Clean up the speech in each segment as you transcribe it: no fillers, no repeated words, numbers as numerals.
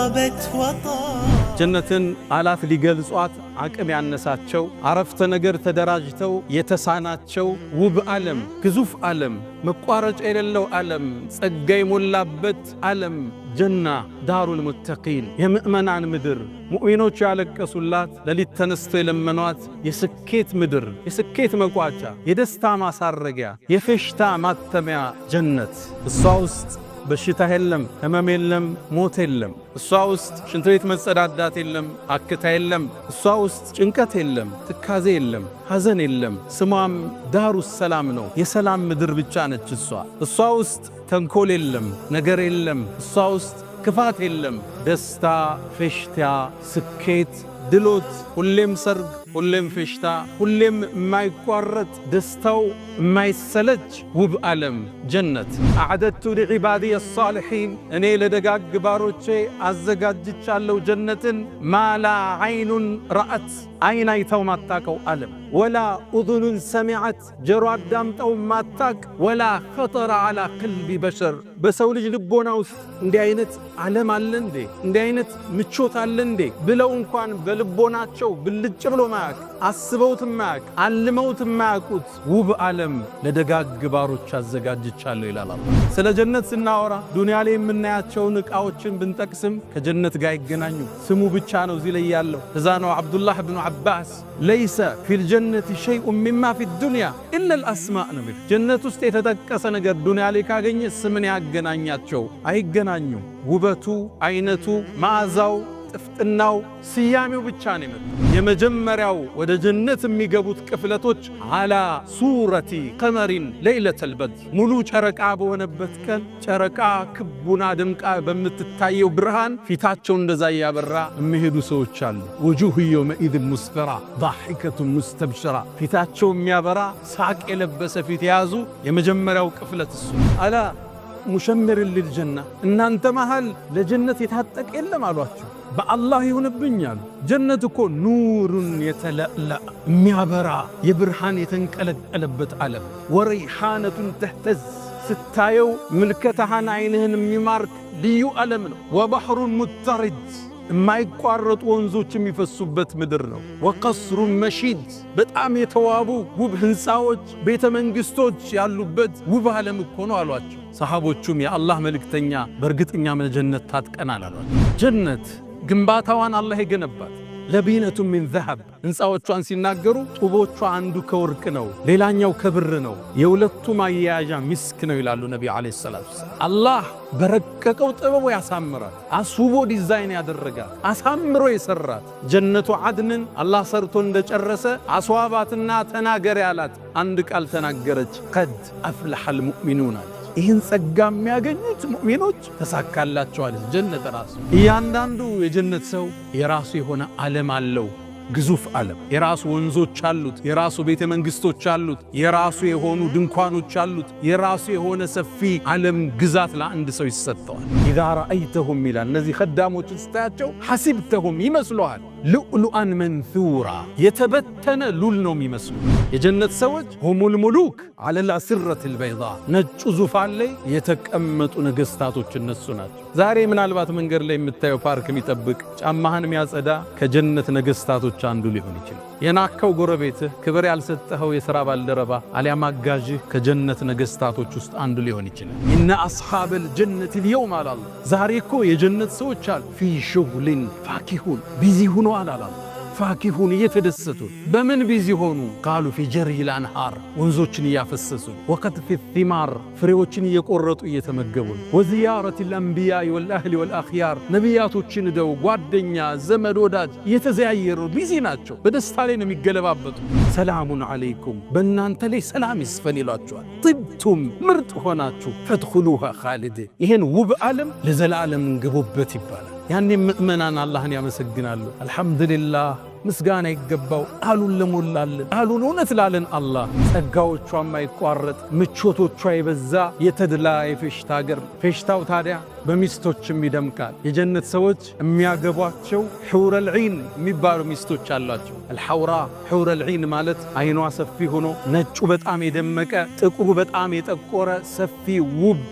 طابت وطاب ጀነትን አላፍ ሊገልጿት አቅም ያነሳቸው አረፍተ ነገር ተደራጅተው የተሳናቸው ውብ ዓለም ግዙፍ ዓለም መቋረጫ የሌለው ዓለም ጸጋ የሞላበት ዓለም ጀና ዳሩል ሙተቂን የምእመናን ምድር ሙእሚኖች ያለቀሱላት ለሊት ተነስተው የለመኗት የስኬት ምድር የስኬት መቋጫ የደስታ ማሳረጊያ የፌሽታ ማተሚያ ጀነት እሷ ውስጥ በሽታ የለም ህመም የለም ሞት የለም እሷ ውስጥ ሽንት ቤት መጸዳዳት የለም አክታ የለም እሷ ውስጥ ጭንቀት የለም ትካዜ የለም ሐዘን የለም ስሟም ዳሩ ሰላም ነው የሰላም ምድር ብቻ ነች እሷ ውስጥ ተንኮል የለም ነገር የለም እሷ ውስጥ ክፋት የለም ደስታ ፌሽታ ስኬት ድሎት ሁሌም ሰርግ ሁሌም ፌሽታ ሁሌም የማይቋረጥ ደስታው የማይሰለች ውብ ዓለም ጀነት አዕደቱ ለዒባዲየ الصالحين እኔ ለደጋግ ባሮቼ አዘጋጅቻለሁ ጀነትን ማላ ዓይኑን ረአት ዓይን አይተው ማታቀው ዓለም ወላ ኡዙኑን ሰሚዐት ጆሮ አዳምጠው ማታቅ ወላ ኸጠረ ዐላ ቀልቢ በሸር በሰው ልጅ ልቦና ውስጥ እንዲህ አይነት ዓለም አለ እንዴ እንዲህ አይነት ምቾት አለ እንዴ ብለው እንኳን በልቦናቸው ብልጭ ብሎ ማያቅ አስበውት ማያቅ አልመውት ማያቁት ውብ ዓለም ለደጋግ ባሮች አዘጋጅቻለሁ ይላል አላህ። ስለ ጀነት ስናወራ ዱንያ ላይ የምናያቸውን ዕቃዎችን ብንጠቅስም ከጀነት ጋር ይገናኙ ስሙ ብቻ ነው እዚህ ላይ ያለው። እዛ ነው አብዱላህ ብኑ አባስ ለይሰ ፊል ጀነት ሸይኡን ሚማ ፊ ዱንያ ኢላ አልአስማእ ነው የሚል ጀነት ውስጥ የተጠቀሰ ነገር ዱንያ ላይ ካገኘ ስምን ያገናኛቸው አይገናኙ ውበቱ አይነቱ መዓዛው ጥፍጥናው ስያሜው ብቻ ነው የሚል የመጀመሪያው ወደ ጀነት የሚገቡት ቅፍለቶች አላ ሱረቲ ቀመሪን ለይለተል በድር ሙሉ ጨረቃ በሆነበት ቀን ጨረቃ ክቡና ድምቃ በምትታየው ብርሃን ፊታቸው እንደዛ ያበራ የሚሄዱ ሰዎች አሉ ወጁሁ የውመኢዝ ሙስፈራ ضاحكة مستبشرة ፊታቸው የሚያበራ ሳቅ የለበሰ ፊት የያዙ የመጀመሪያው ቅፍለት እሱ አላ ሙሸምር ለልጀና እናንተ መሃል ለጀነት የታጠቀ የለም አሏቸው በአላህ ይሁንብኛል ጀነት እኮ ኑሩን የተለላ የሚያበራ የብርሃን የተንቀለቀለበት ዓለም ወረይሃነቱን ተህተዝ ስታየው ምልከታህን አይንህን የሚማርክ ልዩ ዓለም ነው ወባህሩን ሙተሪድ የማይቋረጡ ወንዞች የሚፈሱበት ምድር ነው ወቀስሩን መሺድ በጣም የተዋቡ ውብ ህንፃዎች ቤተ መንግስቶች ያሉበት ውብ ዓለም እኮ ነው አሏቸው ሰሃቦቹም የአላህ መልእክተኛ በእርግጠኛ ጀነት ታጥቀናል አሏቸው ጀነት ግንባታዋን አላህ የገነባት ለቢነቱ ምን ዘሐብ ህንፃዎቿን ሲናገሩ ጡቦቿ አንዱ ከወርቅ ነው ሌላኛው ከብር ነው የሁለቱ ማያያዣ ሚስክ ነው ይላሉ ነብዩ አለይሂ ሰላቱ ወሰለም አላህ በረቀቀው ጥበቡ ያሳምራል አስውቦ ዲዛይን ያደረጋል አሳምሮ የሰራት ጀነቱ አድንን አላህ ሰርቶ እንደጨረሰ አስዋባትና ተናገር ያላት አንድ ቃል ተናገረች ቀድ አፍለሐል ሙእሚኑን ይህን ጸጋ የሚያገኙት ሙእሚኖች ተሳካላቸዋል ጀነት ራሱ እያንዳንዱ የጀነት ሰው የራሱ የሆነ ዓለም አለው ግዙፍ ዓለም የራሱ ወንዞች አሉት የራሱ ቤተ መንግስቶች አሉት የራሱ የሆኑ ድንኳኖች አሉት የራሱ የሆነ ሰፊ ዓለም ግዛት ለአንድ ሰው ይሰጠዋል إذا رأيتهم ሚላል እነዚህ خدامዎችን ስታያቸው حسبتهم ይመስሉሃል ሉዕሉአን መንሱራ የተበተነ ሉል ነው የሚመስሉ የጀነት ሰዎች هم الملوك على الأسرة البيضاء ነጩ ዙፋን ላይ የተቀመጡ ነገስታቶች እነሱ ናቸው ዛሬ ምናልባት መንገድ ላይ የምታየው ፓርክ የሚጠብቅ ጫማህን የሚያጸዳ ከጀነት ነገስታቶች አንዱ ሊሆን ይችላል የናከው ጎረቤትህ ክብር ያልሰጠኸው የሥራ ባልደረባ አሊያም አጋዥህ ከጀነት ነገስታቶች ውስጥ አንዱ ሊሆን ይችላል ኢነ አስሐበል ጀነት اليوم አላህ ዛሬ እኮ የጀነት ሰዎች አሉ ፊ ሹግሊን ፋኪሁን ቢዚ ሆኖ አላህ ፋኪሁን እየተደሰቱ በምን ቢዚ ሆኑ ቃሉ ፊ ጀሪል አንሃር ወንዞችን እያፈሰሱ ወቀጥፍ الثمار ፍሬዎችን እየቆረጡ እየተመገቡ ወዚያረት الانبياء والاهل والاخيار ነቢያቶችን ደው ጓደኛ ዘመድ ወዳጅ እየተዘያየሩ ቢዚ ናቸው በደስታ ላይ ነው የሚገለባበጡ ሰላሙን አለይኩም በእናንተ ላይ ሰላም ይስፈን ይላችኋል ጥብቱም ምርጥ ሆናችሁ ፈድኹሉሃ ኻሊድ ይሄን ውብ ዓለም ለዘላለም ግቡበት ይባላል ያኔ ምእመናን አላህን ያመሰግናሉ አልহামዱሊላህ ምስጋና ይገባው አሉን ለሞላልን አሉን እውነት ላለን አላህ ጸጋዎቿ የማይቋረጥ ምቾቶቿ የበዛ የተድላ የፌሽታ ሀገር ፌሽታው ታዲያ በሚስቶችም ይደምቃል የጀነት ሰዎች የሚያገቧቸው ሑረል ዒን የሚባሉ ሚስቶች አሏቸው አልሐውራ ሑረል ዒን ማለት አይኗ ሰፊ ሆኖ ነጩ በጣም የደመቀ ጥቁሩ በጣም የጠቆረ ሰፊ ውብ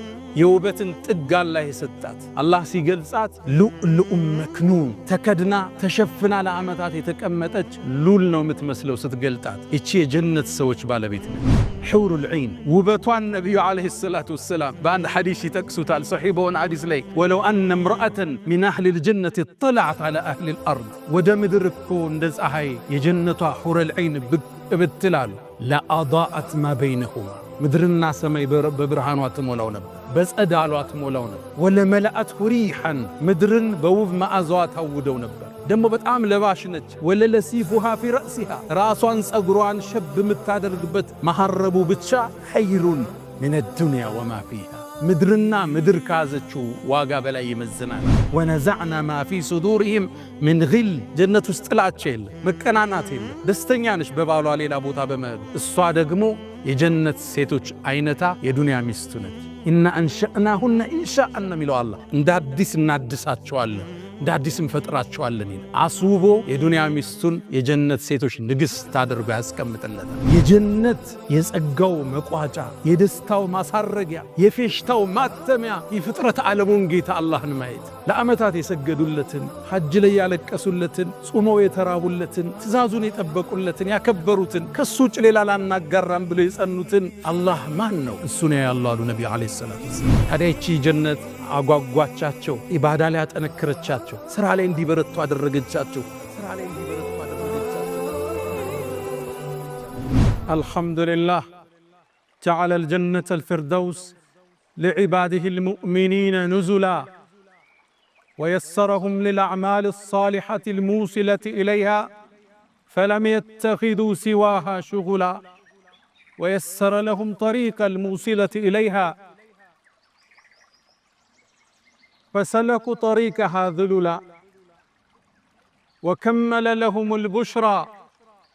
የውበትን ጥግ አላህ የሰጣት። አላህ ሲገልጻት ሉዕሉዕ መክኑን ተከድና ተሸፍና ለዓመታት የተቀመጠች ሉል ነው የምትመስለው ስትገልጣት። እቺ የጀነት ሰዎች ባለቤት ነው። ሑሩል ዒን ውበቷን ነቢዩ ዓለይሂ ሰላቱ ወሰላም በአንድ ሐዲስ ይጠቅሱታል። ሰሒህ በሆነ ሐዲስ ላይ ወለው አነ እምረአተን ሚን አህሊል ጀነት እጠለዐት ዐላ አህሊል አርድ ወደ ምድር እኮ እንደ ፀሐይ የጀነቷ ሑሩል ዒን ብቅ ብትላሉ ለአዳአት ማ በይነሁማ ምድርና ሰማይ በብርሃኗ ትሞላው ነበር፣ በጸዳሏ ትሞላው ነበር። ወለመለአት ሪሐን ምድርን በውብ መዓዛዋ ታውደው ነበር። ደግሞ በጣም ለባሽ ነች። ወለለሲፉሃ ፊ ረእሲሃ ራሷን ጸጉሯን ሸብ የምታደርግበት መሐረቡ ብቻ ኸይሩን ሚነ ዱንያ ወማ ፊሃ ምድርና ምድር ካዘችው ዋጋ በላይ ይመዝናል። ወነዛዕና ማ ፊ ሱዱሪሂም ምን ግል ጀነት ውስጥ ጥላቻ የለ፣ መቀናናት የለ። ደስተኛ ነች በባሏ ሌላ ቦታ በመሄዱ። እሷ ደግሞ የጀነት ሴቶች አይነታ የዱንያ ሚስቱ ነች። ኢና አንሸእናሁነ ኢንሻአን ነው የሚለው አላህ። እንደ አዲስ እናድሳቸዋለን፣ እንደ አዲስ እንፈጥራቸዋለን። አስውቦ የዱንያ ሚስቱን የጀነት ሴቶች ንግሥት አድርጎ ያስቀምጥለታል። የጀነት የጸጋው መቋጫ፣ የደስታው ማሳረጊያ፣ የፌሽታው ማተሚያ የፍጥረት ዓለሙን ጌታ አላህን ማየት፣ ለዓመታት የሰገዱለትን፣ ሐጅ ላይ ያለቀሱለትን፣ ጾመው የተራቡለትን፣ ትእዛዙን የጠበቁለትን፣ ያከበሩትን፣ ከሱ ውጭ ሌላ ላናጋራም ብለው የጸኑትን አላህ ማን ነው? እሱ ነው ያለው አሉ ነቢ ዓለይሂ ሰላቱ ወሰላም። ታዲያ ይቺ ጀነት አጓጓቻቸው፣ ኢባዳ ላይ አጠነከረቻቸው፣ ስራ ላይ እንዲበረቱ አደረገቻቸው። አልሐምዱሊላህ ጀዐለ አልጀነተ አልፊርደውስ ሊዕባዲሂ አልሙእሚኒነ ኑዙላ ወየሰረሁም ሊልአዕማሊ አሳሊሐቲ አልሙውሲለቲ ኢለይሃ ፈለም የተኺዙ ሲዋሃ ሹጉላ ወየሰረ ለሁም ጠሪቀ አልሙውሲለቲ ኢለይሃ فسلكوا طريقها ذللا وكمل لهم البشرى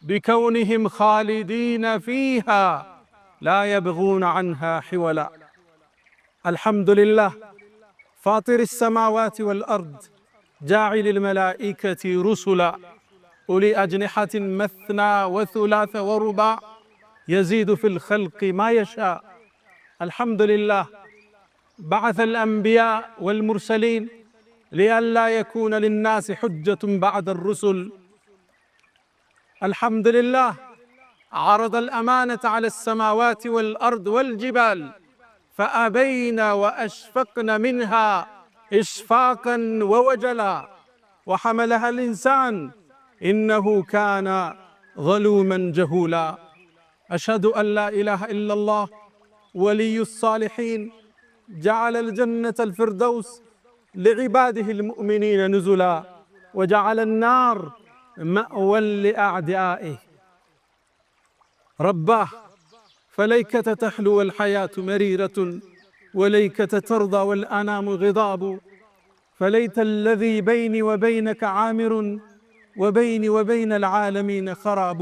بكونهم خالدين فيها لا يبغون عنها حولا. الحمد لله فاطر السماوات والأرض جاعل الملائكة رسلا أولي أجنحة مثنى وثلاث ورباع يزيد في الخلق ما يشاء. الحمد لله بعث الأنبياء والمرسلين لئلا يكون للناس حجة بعد الرسل. الحمد لله عرض الأمانة على السماوات والأرض والجبال فأبين وأشفقن منها إشفاقا ووجلا وحملها الإنسان إنه كان ظلوما جهولا. أشهد أن لا إله إلا الله ولي الصالحين جعل الجنة الفردوس لعباده المؤمنين نزلا وجعل النار مأوى لأعدائه. رباه فليكة تحلو الحياة مريرة وليكة ترضى والأنام غضاب. فليت الذي بيني وبينك عامر وبيني وبين العالمين خراب.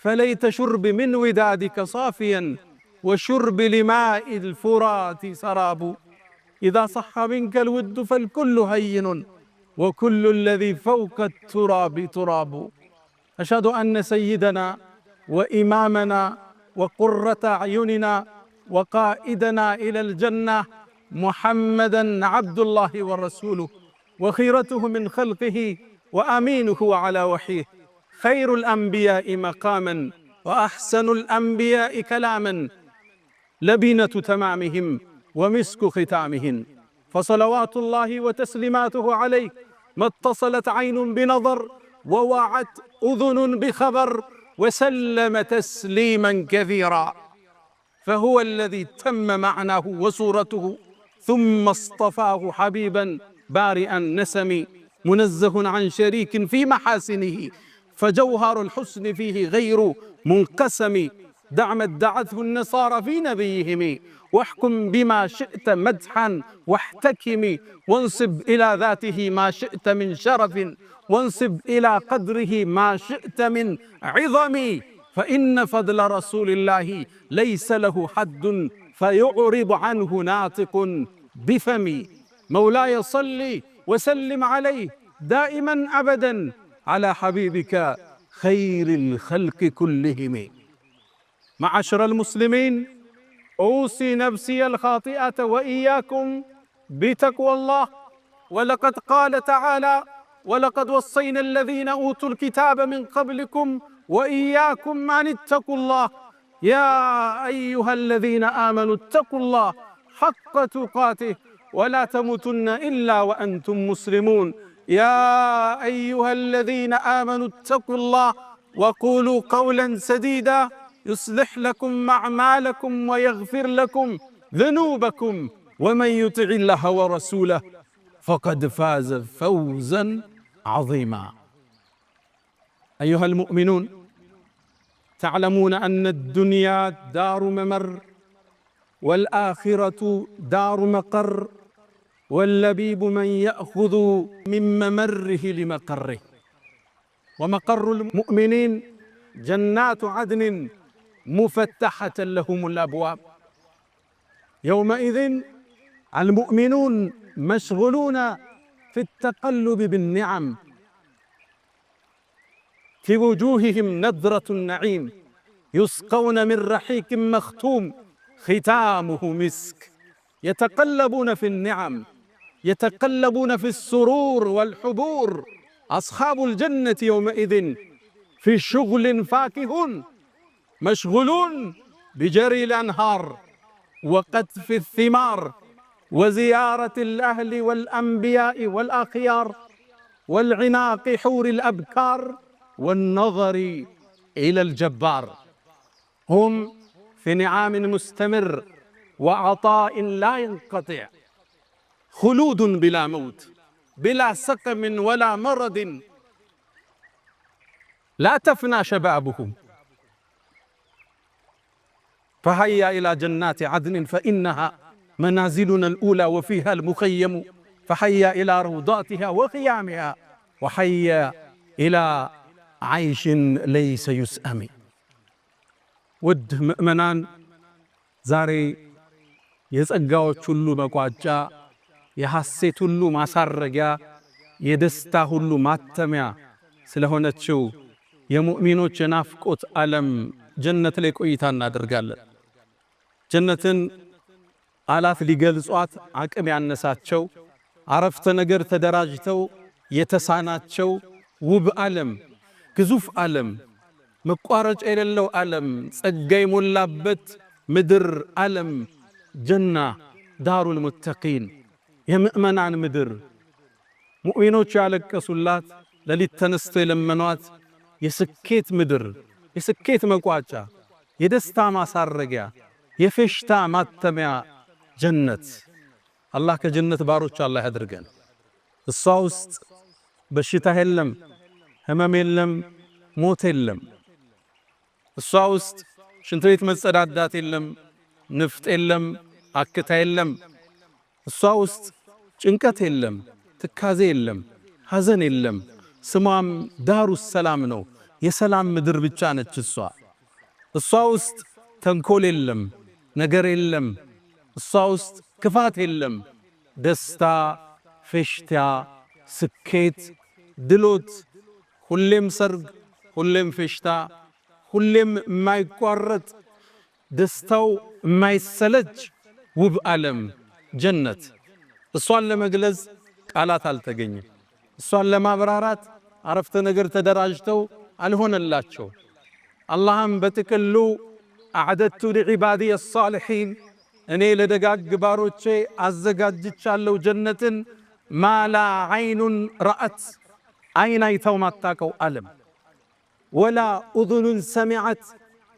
فليت شرب من ودادك صافيا وشرب لماء الفرات سراب. إذا صح منك الود فالكل هين وكل الذي فوق التراب تراب. أشهد أن سيدنا وإمامنا وقرة أعيننا وقائدنا إلى الجنة محمدًا عبد الله ورسوله وخيرته من خلقه وأمينه على وحيه، خير الأنبياء مقامًا وأحسن الأنبياء كلامًا، لبنة تمامهم ومسك ختامهم. فصلوات الله وتسليماته عليه ما اتصلت عين بنظر ووعت أذن بخبر وسلم تسليما كثيرا. فهو الذي تم معناه وصورته ثم اصطفاه حبيبا بارئ النسم منزه عن شريك في محاسنه فجوهر الحسن فيه غير منقسم. دع ما ادعته النصارى في نبيهم واحكم بما شئت مدحا واحتكم. وانصب إلى ذاته ما شئت من شرف وانصب إلى قدره ما شئت من عظم. فإن فضل رسول الله ليس له حد فيعرض عنه ناطق بفمي. مولاي صل وسلم عليه دائما أبدا على حبيبك خير الخلق كلهم. معاشر المسلمين، أوصي نفسي الخاطئة وإياكم بتقوى الله. ولقد قال تعالى: ولقد وصينا الذين أوتوا الكتاب من قبلكم وإياكم أن اتقوا الله يا أيها الذين آمنوا اتقوا الله حق تقاته ولا تموتن إلا وأنتم مسلمون. يا أيها الذين آمنوا اتقوا الله وقولوا قولا سديدا يصلح لكم أعمالكم ويغفر لكم ذنوبكم ومن يطع الله ورسوله فقد فاز فوزا عظيما. أيها المؤمنون، تعلمون أن الدنيا دار ممر والآخرة دار مقر، واللبيب من يأخذ من ممره لمقره. ومقر المؤمنين جنات عدن مفتحة لهم الأبواب. يومئذ المؤمنون مشغولون في التقلب بالنعم، في وجوههم نضرة النعيم، يسقون من رحيق مختوم ختامه مسك. يتقلبون في النعم، يتقلبون في السرور والحبور. أصحاب الجنة يومئذ في شغل فاكهون، مشغولون بجري الأنهار وقطف الثمار وزيارة الأهل والأنبياء والأخيار والعناق حور الأبكار والنظر إلى الجبار. هم في نعام مستمر وعطاء لا ينقطع، خلود بلا موت، بلا سقم ولا مرض، لا تفنى شبابهم. فهيا إلى جنات عدن فإنها منازلنا الأولى وفيها المخيم، فهيا إلى روضاتها وخيامها، وهيا إلى عيش ليس يسأم. ውድ ምእመናን፣ ዛሬ የጸጋዎች ሁሉ መቋጫ፣ የሐሴት ሁሉ ማሳረጊያ፣ የደስታ ሁሉ ማተሚያ ስለሆነችው የሙእሚኖች የናፍቆት ዓለም ጀነት ላይ ቆይታ እናደርጋለን። ጀነትን ቃላት ሊገልጿት አቅም ያነሳቸው፣ አረፍተ ነገር ተደራጅተው የተሳናቸው ውብ ዓለም፣ ግዙፍ ዓለም፣ መቋረጫ የሌለው ዓለም፣ ጸጋ የሞላበት ምድር ዓለም ጀና ዳሩል ሙተቂን፣ የምእመናን ምድር፣ ሙእሚኖች ያለቀሱላት፣ ሌሊት ተነስተው የለመኗት የስኬት ምድር፣ የስኬት መቋጫ፣ የደስታ ማሳረጊያ፣ የፌሽታ ማተሚያ ጀነት። አላህ ከጀነት ባሮች አላህ ያድርገን። እሷ ውስጥ በሽታ የለም፣ ህመም የለም፣ ሞት የለም። እሷ ውስጥ ሽንት ቤት መጸዳዳት የለም፣ ንፍጥ የለም፣ አክታ የለም። እሷ ውስጥ ጭንቀት የለም፣ ትካዜ የለም፣ ሐዘን የለም። ስሟም ዳሩ ሰላም ነው፣ የሰላም ምድር ብቻ ነች እሷ። እሷ ውስጥ ተንኮል የለም፣ ነገር የለም። እሷ ውስጥ ክፋት የለም። ደስታ፣ ፌሽታ፣ ስኬት፣ ድሎት፣ ሁሌም ሰርግ፣ ሁሌም ፌሽታ፣ ሁሌም የማይቋረጥ ደስታው የማይሰለች ውብ ዓለም ጀነት። እሷን ለመግለጽ ቃላት አልተገኘም። እሷን ለማብራራት አረፍተ ነገር ተደራጅተው አልሆነላቸው። አላህም በጥቅሉ አዕደቱ ሊዒባዲየ ሳሊሒን፣ እኔ ለደጋግ ባሮቼ አዘጋጅቻለሁ ጀነትን፣ ማላ ዓይኑን ረአት፣ ዓይን አይተው ማታቀው ዓለም፣ ወላ ኡዙኑን ሰሚዐት፣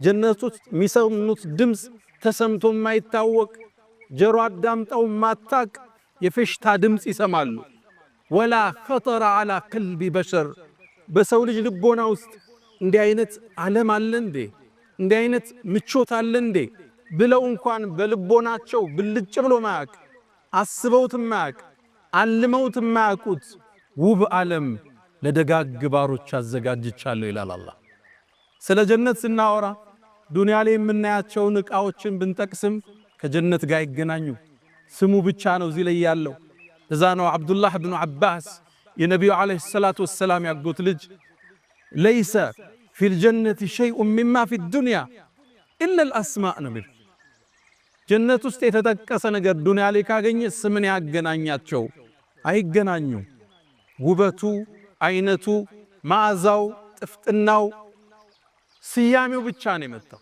ጀነቶች የሚሰሙት ድምፅ ተሰምቶ የማይታወቅ ጀሮ አዳምጠው ማታቅ የፌሽታ ድምፅ ይሰማሉ። ወላ ኸጠረ ዓላ ቀልቢ በሸር፣ በሰው ልጅ ልቦና ውስጥ እንዲህ አይነት ዓለም አለ እንዴ? እንዲህ አይነት ምቾት አለ እንዴ ብለው እንኳን በልቦናቸው ብልጭ ብሎ ማያቅ፣ አስበውት ማያቅ፣ አልመውት ማያቁት ውብ ዓለም ለደጋግ ባሮች አዘጋጅቻለሁ ይላል አላህ። ስለ ጀነት ስናወራ ዱንያ ላይ የምናያቸውን ዕቃዎችን ብንጠቅስም ከጀነት ጋር ይገናኙ። ስሙ ብቻ ነው እዚህ ላይ ያለው። እዛ ነው አብዱላህ ብኑ ዓባስ የነቢዩ ዓለይሂ ሰላቱ ወሰላም ያጎት ልጅ ለይሰ ፊል ጀነቲ ሸይኡን ሚማ ፊ ዱንያ ኢላ አልአስማእ ነው። ጀነት ውስጥ የተጠቀሰ ነገር ዱንያ ላይ ካገኘ ስምን ያገናኛቸው? አይገናኙ። ውበቱ፣ አይነቱ፣ መዓዛው፣ ጥፍጥናው፣ ስያሜው ብቻ ነው የመጣው።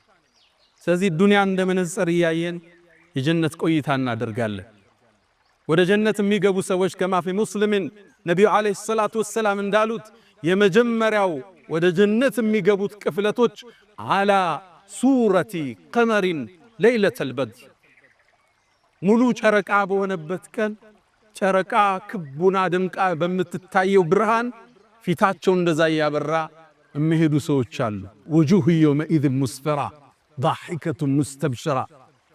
ስለዚህ ዱንያ እንደ መነጽር እያየን የጀነት ቆይታ እናደርጋለን። ወደ ጀነት የሚገቡ ሰዎች ከማ ፊ ሙስሊምን ነቢዩ ዓለይሂ ሰላቱ ወሰላም እንዳሉት የመጀመሪያው ወደ ጀነት የሚገቡት ቅፍለቶች አላ ሱረቲ ቀመሪን ለይለተል በድር፣ ሙሉ ጨረቃ በሆነበት ቀን ጨረቃ ክቡና ደምቃ በምትታየው ብርሃን ፊታቸው እንደዛ ያበራ የሚሄዱ ሰዎች አሉ። ውጁህ የውመኢዝ ሙስፈራ ዳሒከቱ ሙስተብሽራ፣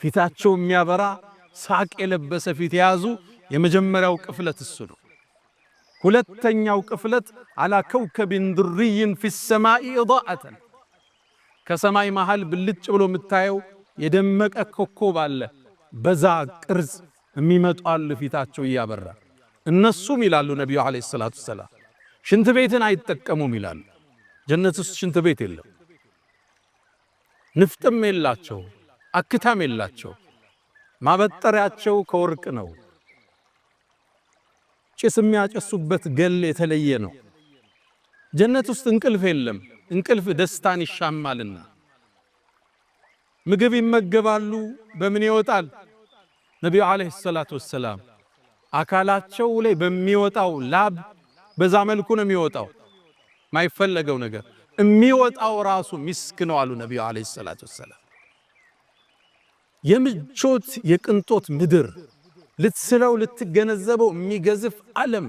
ፊታቸው የሚያበራ ሳቅ የለበሰ ፊት የያዙ የመጀመሪያው ቅፍለት እሱ ነው። ሁለተኛው ቅፍለት አላ ከውከቢን ድርይን ፊ ሰማኢ ኢዳአተን፣ ከሰማይ መሃል ብልጭ ብሎ የምታየው የደመቀ ኮከብ አለ። በዛ ቅርጽ የሚመጡ አሉ ፊታቸው እያበራ። እነሱም ይላሉ ነቢዩ ዓለይሂ ሰላቱ ወሰላም ሽንት ቤትን አይጠቀሙም ይላሉ። ጀነት ውስጥ ሽንት ቤት የለም። ንፍጥም የላቸው፣ አክታም የላቸው። ማበጠሪያቸው ከወርቅ ነው። ጭስ የሚያጨሱበት ገል የተለየ ነው። ጀነት ውስጥ እንቅልፍ የለም። እንቅልፍ ደስታን ይሻማልና ምግብ ይመገባሉ። በምን ይወጣል? ነቢዩ ዓለይሂ ሰላቱ ወሰላም አካላቸው ላይ በሚወጣው ላብ በዛ መልኩ ነው የሚወጣው። ማይፈለገው ነገር የሚወጣው ራሱ ሚስክ ነው አሉ ነቢዩ ዓለይሂ ሰላቱ ወሰላም። የምቾት የቅንጦት ምድር ልትስለው ልትገነዘበው የሚገዝፍ ዓለም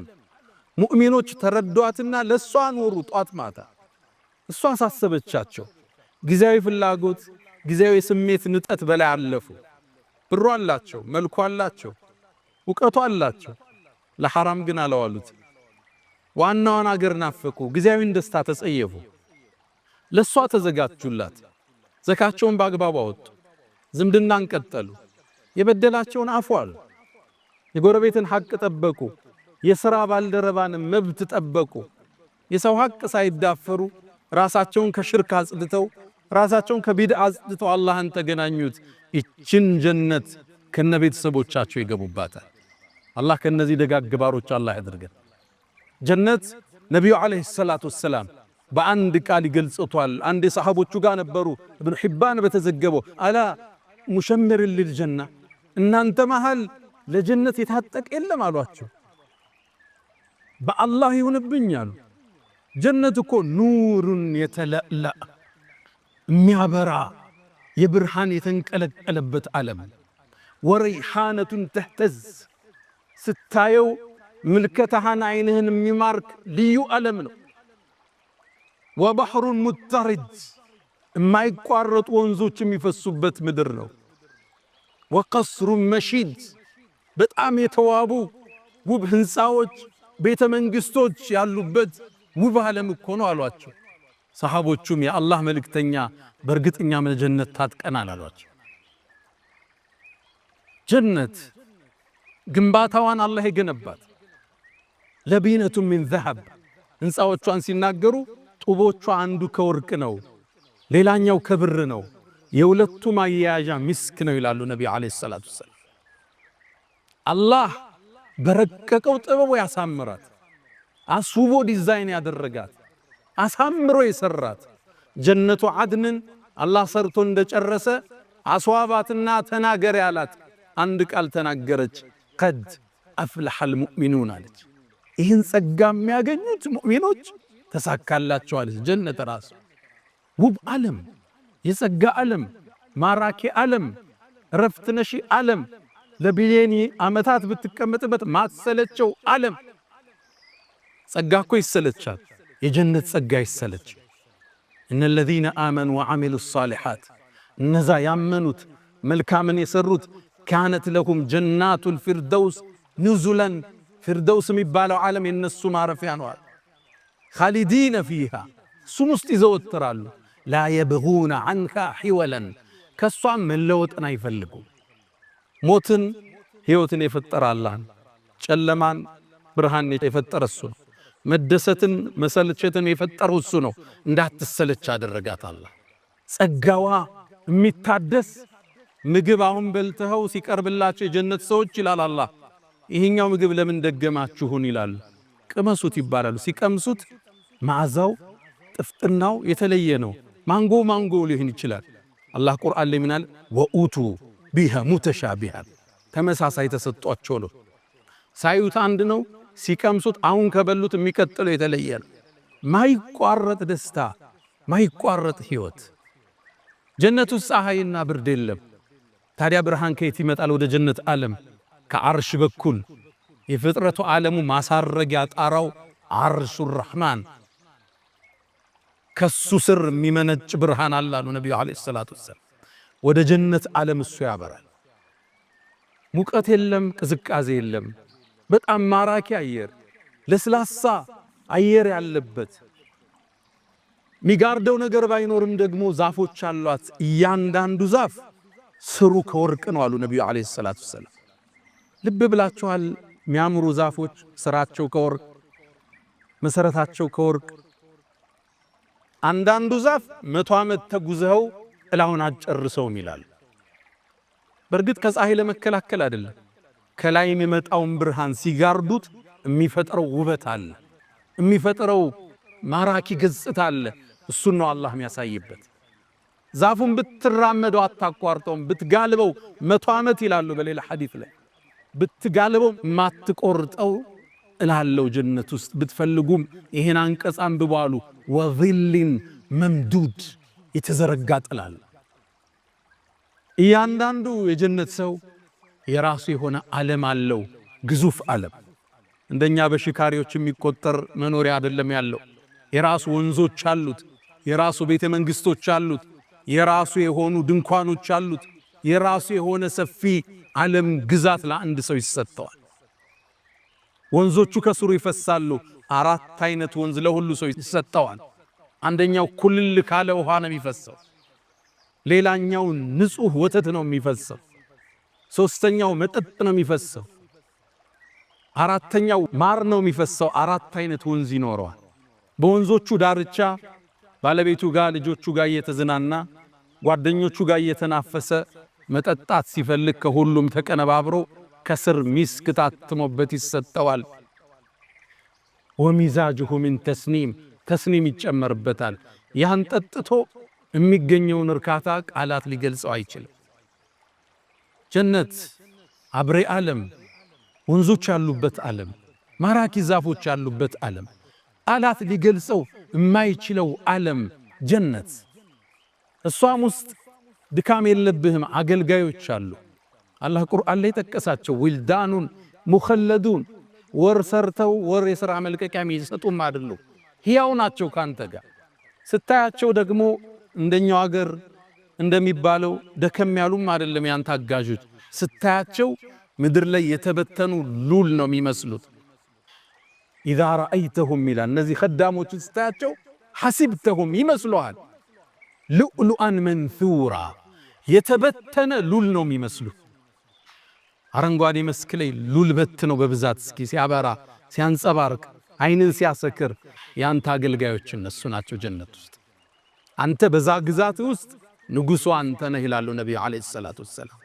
ሙእሚኖች ተረዷትና ለሷ ኖሩ። ጧት ማታ እሷ አሳሰበቻቸው። ጊዜያዊ ፍላጎት፣ ጊዜያዊ ስሜት ንጠት በላይ አለፉ። ብሩ አላቸው፣ መልኩ አላቸው፣ ዕውቀቱ አላቸው። ለሐራም ግን አለዋሉት። ዋናውን አገር ናፈቁ። ጊዜያዊን ደስታ ተጸየፉ። ለሷ ተዘጋጁላት። ዘካቸውን በአግባቡ አወጡ። ዝምድናን ቀጠሉ። የበደላቸውን አፏል። የጎረቤትን ሐቅ ጠበቁ። የሥራ ባልደረባን መብት ጠበቁ። የሰው ሐቅ ሳይዳፈሩ ራሳቸውን ከሽርክ አጽድተው ራሳቸውን ከቢድዓ አጽድተው አላህን ተገናኙት። ይችን ጀነት ከነቤተሰቦቻቸው ይገቡባታል። አላህ ከነዚህ ደጋግ ባሮች አላህ ያድርገን። ጀነት ነቢዩ ዓለይሂ ሰላቱ ወሰላም በአንድ ቃል ይገልጹታል። አንድ ሰሃቦቹ ጋር ነበሩ። ኢብኑ ሒባን በተዘገበው አላ ሙሸምር ልልጀና፣ እናንተ መሃል ለጀነት የታጠቀ የለም አሏቸው። በአላህ ይሁንብኝ አሉ። ጀነት እኮ ኑሩን የተለላ የሚያበራ የብርሃን የተንቀለቀለበት ዓለም፣ ወረይሓነቱን ተህተዝ ስታየው ምልከታህን አይንህን የሚማርክ ልዩ ዓለም ነው። ወባሕሩን ሙተሪድ የማይቋረጡ ወንዞች የሚፈሱበት ምድር ነው። ወቀስሩን መሺድ በጣም የተዋቡ ውብ ህንፃዎች፣ ቤተ መንግስቶች ያሉበት ውብ ዓለም እኮ ነው አሏቸው። ሰሃቦቹም የአላህ መልእክተኛ በእርግጠኛ ጀነት ታጥቀናል አሏቸው። ጀነት ግንባታዋን አላህ የገነባት ለቢነቱ ሚን ዘሀብ፣ ህንፃዎቿን ሲናገሩ ጡቦቿ አንዱ ከወርቅ ነው፣ ሌላኛው ከብር ነው፣ የሁለቱ ማያያዣ ሚስክ ነው ይላሉ ነቢ ዓለይሂ ሰላቱ ወሰላም። አላህ በረቀቀው ጥበቡ ያሳምራት፣ አስውቦ ዲዛይን ያደረጋት፣ አሳምሮ የሰራት ጀነቱ አድንን አላህ ሰርቶ እንደጨረሰ አስዋባትና ተናገር ያላት አንድ ቃል ተናገረች። ቀድ አፍለሐል ሙእሚኑን አለች። ይህን ጸጋ የሚያገኙት ሙእሚኖች ተሳካላቸዋል። ጀነት ራሱ ውብ ዓለም፣ የጸጋ ዓለም፣ ማራኪ ዓለም፣ ረፍት ነሺ ዓለም፣ ለቢሊየን ዓመታት ብትቀመጥበት ማትሰለቸው ዓለም። ጸጋ እኮ ይሰለቻል፣ የጀነት ጸጋ ይሰለች። እነ ለዚነ አመኑ ወዐሚሉ ሷሊሓት፣ እነዛ ያመኑት መልካምን የሰሩት ካነት ለሁም ጀናቱል ፊርደውስ ኑዙለን፣ ፊርደውስ የሚባለው ዓለም የነሱ ማረፊያ ነው። ኻሊዲነ ፊሃ፣ እሱም ውስጥ ይዘወትራሉ። ላ የብጉነ ዐንሃ ሒወለን፣ ከሷም መለወጥን አይፈልጉም። ሞትን ሕይወትን የፈጠረ አላህ ነው። ጨለማን ብርሃን የፈጠረ እሱ ነው። መደሰትን መሰልቸትን የፈጠረው እሱ ነው። እንዳትሰለች አደረጋት አላህ። ጸጋዋ የሚታደስ ምግብ አሁን በልተው ሲቀርብላቸው የጀነት ሰዎች ይላል አላህ ይሄኛው ምግብ ለምን ደገማችሁን ይላሉ። ቅመሱት ይባላሉ። ሲቀምሱት መዓዛው ጥፍጥናው የተለየ ነው። ማንጎ ሊሆን ይችላል። አላህ ቁርአን ላይ ምናል ወኡቱ ቢሃ ሙተሻቢሃን ተመሳሳይ ተሰጧቸው ነው። ሳዩት አንድ ነው፣ ሲቀምሱት አሁን ከበሉት የሚቀጥለው የተለየ ነው። ማይቋረጥ ደስታ፣ ማይቋረጥ ህይወት። ጀነት ውስጥ ፀሐይና ብርድ የለም። ታዲያ ብርሃን ከየት ይመጣል? ወደ ጀነት ዓለም ከአርሽ በኩል የፍጥረቱ ዓለሙ ማሳረጊያ ጣራው አርሹ ረሕማን ከሱ ስር የሚመነጭ ብርሃን አላሉ ነቢዩ ዓለይሂ ሰላቱ ወሰላም። ወደ ጀነት ዓለም እሱ ያበራል። ሙቀት የለም፣ ቅዝቃዜ የለም። በጣም ማራኪ አየር፣ ለስላሳ አየር ያለበት ሚጋርደው ነገር ባይኖርም ደግሞ ዛፎች አሏት። እያንዳንዱ ዛፍ ስሩ ከወርቅ ነው አሉ ነቢዩ ዓለይሂ ሰላቱ ወሰላም። ልብ ብላችኋል? የሚያምሩ ዛፎች ስራቸው ከወርቅ መሰረታቸው ከወርቅ። አንዳንዱ ዛፍ 100 ዓመት ተጉዘው ጥላውን አጨርሰውም ይላሉ። በእርግጥ ከፀሐይ ለመከላከል አይደለም፣ ከላይ የሚመጣውን ብርሃን ሲጋርዱት የሚፈጥረው ውበት አለ፣ የሚፈጥረው ማራኪ ገጽታ አለ። እሱን ነው አላህ የሚያሳይበት። ዛፉን ብትራመደው አታቋርጠውም፣ ብትጋልበው 100 ዓመት ይላሉ በሌላ ሐዲስ ላይ ብትጋልበው ማትቆርጠው እላለው ጀነት ውስጥ ብትፈልጉም ይሄን አንቀጽ አንብባሉ። ወዚልን መምዱድ የተዘረጋ ጥላል። እያንዳንዱ የጀነት ሰው የራሱ የሆነ ዓለም አለው፣ ግዙፍ ዓለም። እንደኛ በሽካሪዎች የሚቆጠር መኖሪያ አይደለም ያለው። የራሱ ወንዞች አሉት፣ የራሱ ቤተ መንግስቶች አሉት፣ የራሱ የሆኑ ድንኳኖች አሉት፣ የራሱ የሆነ ሰፊ ዓለም ግዛት ለአንድ ሰው ይሰጠዋል። ወንዞቹ ከስሩ ይፈሳሉ። 4 አይነት ወንዝ ለሁሉ ሰው ይሰጠዋል። አንደኛው ኩልል ካለ ውሃ ነው የሚፈሰው። ሌላኛው ንጹህ ወተት ነው የሚፈሰው። ሶስተኛው መጠጥ ነው የሚፈሰው። አራተኛው ማር ነው የሚፈሰው። 4 አይነት ወንዝ ይኖረዋል። በወንዞቹ ዳርቻ ባለቤቱ ጋር ልጆቹ ጋር እየተዝናና ጓደኞቹ ጋር እየተናፈሰ መጠጣት ሲፈልግ ከሁሉም ተቀነባብሮ ከስር ሚስክ ታትሞበት ይሰጠዋል። ወሚዛጁሁ ሚን ተስኒም ይጨመርበታል። ያን ጠጥቶ የሚገኘውን እርካታ ቃላት ሊገልጸው አይችልም። ጀነት አብሬ ዓለም፣ ወንዞች ያሉበት ዓለም፣ ማራኪ ዛፎች ያሉበት ዓለም፣ ቃላት ሊገልጸው የማይችለው ዓለም ጀነት። እሷም ውስጥ ድካም የለብህም፣ አገልጋዮች አሉ። አላህ ቁርአን ላይ ጠቀሳቸው። ዊልዳኑን ሙኸለዱን ወር ሰርተው ወር የሥራ መልቀቂያ የሚሰጡም አይደሉ፣ ሕያው ናቸው ካንተ ጋር። ስታያቸው ደግሞ እንደኛው ሀገር እንደሚባለው ደከም ያሉም አይደለም ያንተ አጋዦች። ስታያቸው ምድር ላይ የተበተኑ ሉል ነው የሚመስሉት። ኢዛ ረአይተሁም ይላል እነዚህ ኸዳሞችን ስታያቸው ሐሲብተሁም ይመስሉሃል ሉዕሉአን መንሱራ የተበተነ ሉል ነው የሚመስሉት። አረንጓዴ መስክ ላይ ሉል በት ነው በብዛት እስኪ ሲያበራ ሲያንጸባርቅ አይንን ሲያሰክር ያንተ አገልጋዮች እነሱ ናቸው ጀነት ውስጥ። አንተ በዛ ግዛት ውስጥ ንጉሱ አንተ ነህ ይላሉ ነብዩ አለይሂ ሰላቱ ወሰላም።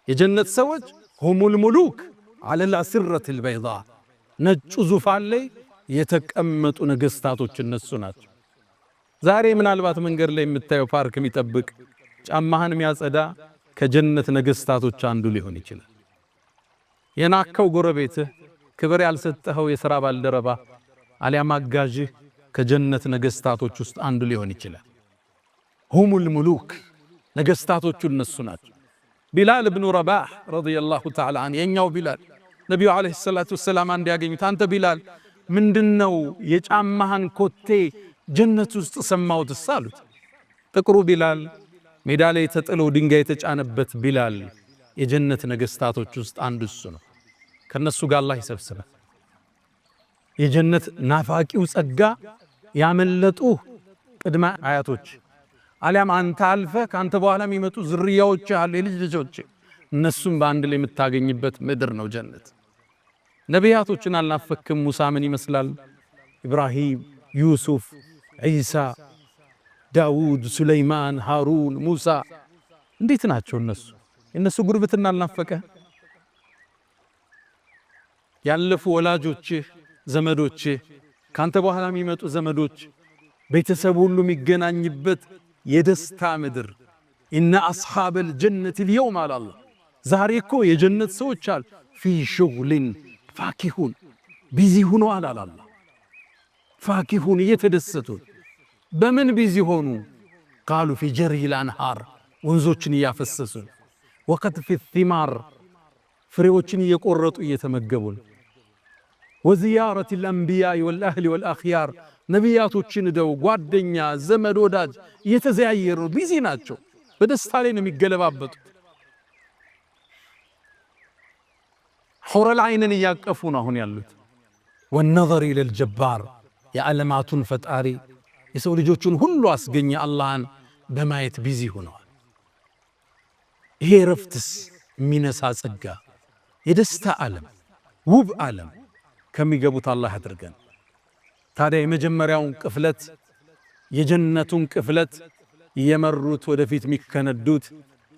የጀነት ሰዎች ሁሙል ሙሉክ አለል አስረቲል በይዳ ነጩ ዙፋን ላይ የተቀመጡ ነገስታቶች እነሱ ናቸው። ዛሬ ምናልባት መንገድ ላይ የምታየው ፓርክ የሚጠብቅ ጫማህን የሚያጸዳ ከጀነት ነገስታቶች አንዱ ሊሆን ይችላል። የናከው ጎረቤትህ፣ ክብር ያልሰጠኸው የሥራ ባልደረባ አሊያም አጋዥህ ከጀነት ነገስታቶች ውስጥ አንዱ ሊሆን ይችላል። ሁሙል ሙሉክ ነገስታቶቹ እነሱ ናቸው። ቢላል ብኑ ረባህ ረዲየላሁ ተዓላ ዐንሁ የኛው ቢላል ነቢዩ ዓለይሂ ሰላቱ ወሰላም አንድ ያገኙት፣ አንተ ቢላል ምንድነው የጫማህን ኮቴ ጀነት ውስጥ ሰማሁትስ አሉት። ጥቁሩ ቢላል ሜዳ ላይ ተጥሎ ድንጋይ የተጫነበት ቢላል የጀነት ነገስታቶች ውስጥ አንዱ እሱ ነው። ከነሱ ጋር አላህ ይሰብስበን። የጀነት ናፋቂው ጸጋ ያመለጡ ቅድመ አያቶች አሊያም አንተ አልፈ ካንተ በኋላ የሚመጡ ዝርያዎች አሉ፣ የልጅ ልጆች፣ እነሱም በአንድ ላይ የምታገኝበት ምድር ነው ጀነት። ነቢያቶችን አልናፈክም? ሙሳ ምን ይመስላል? ኢብራሂም፣ ዩሱፍ፣ ዒሳ፣ ዳውድ፣ ሱለይማን፣ ሃሩን፣ ሙሳ እንዴት ናቸው እነሱ? እነሱ ጉርብትና አልናፈቀ? ያለፉ ወላጆችህ ዘመዶችህ ካንተ በኋላ የሚመጡ ዘመዶች ቤተሰብ ሁሉ የሚገናኝበት የደስታ ምድር ኢነ አስሓበል ጀነት اليوم አለ አላህ። ዛሬ እኮ የጀነት ሰዎች አሉ ፊ ሹግሊን ፋኪሁን ቢዚ ሆኖ አለ አላህ። ፋኪሁን እየተደሰቱ በምን ቢዚ ሆኑ? ቃሉ ፊ ጀሪል አንሃር ወንዞችን እያፈሰሱ ወቀጥፊ ቲማር ፍሬዎችን እየቆረጡ እየተመገቡ ወዚያረት الانبياء والاهل والاخيار ነቢያቶችን ደው ጓደኛ ዘመድ ወዳጅ እየተዘያየሩ ቢዚ ናቸው። በደስታ ላይ ነው የሚገለባበጡት። ሑረል ዐይንን እያቀፉ ነው አሁን ያሉት። ወነዘር ኢለል ጀባር የዓለማቱን ፈጣሪ የሰው ልጆቹን ሁሉ አስገኘ አላህን በማየት ቢዚ ሆነዋል። ይሄ ረፍትስ የሚነሳ ጸጋ የደስታ ዓለም ውብ ዓለም ከሚገቡት አላህ አድርገን። ታዲያ የመጀመሪያውን ቅፍለት የጀነቱን ቅፍለት የመሩት ወደፊት የሚከነዱት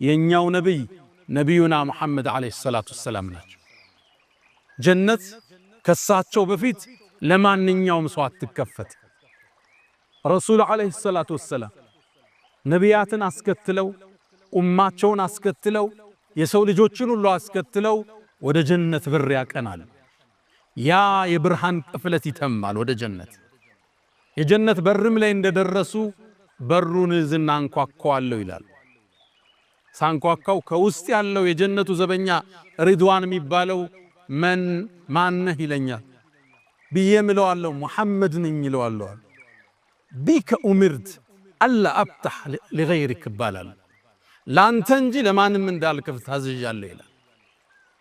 የኛው ነብይ ነቢዩና ሙሐመድ አለይሂ ሰላቱ ወሰላም ናቸው። ጀነት ከሳቸው በፊት ለማንኛውም ሰው አትከፈት። ረሱል አለይሂ ሰላቱ ወሰላም ነቢያትን አስከትለው ኡማቸውን አስከትለው የሰው ልጆችን ሁሉ አስከትለው ወደ ጀነት በር ያቀናል። ያ የብርሃን ቅፍለት ይተማል ወደ ጀነት። የጀነት በርም ላይ እንደደረሱ በሩን ዝና አንኳኳዋለሁ ይላል። ሳንኳኳው ከውስጥ ያለው የጀነቱ ዘበኛ ሪድዋን የሚባለው ማነህ ይለኛል ብዬ ምለዋለሁ። ሙሐመድ ነኝ ይለዋለሁ። ቢከ ኡምርት አላ አብታህ ለገይሪክ ይባላል። ላንተ እንጂ ለማንም እንዳልከፍት ታዝዣለሁ ይላል።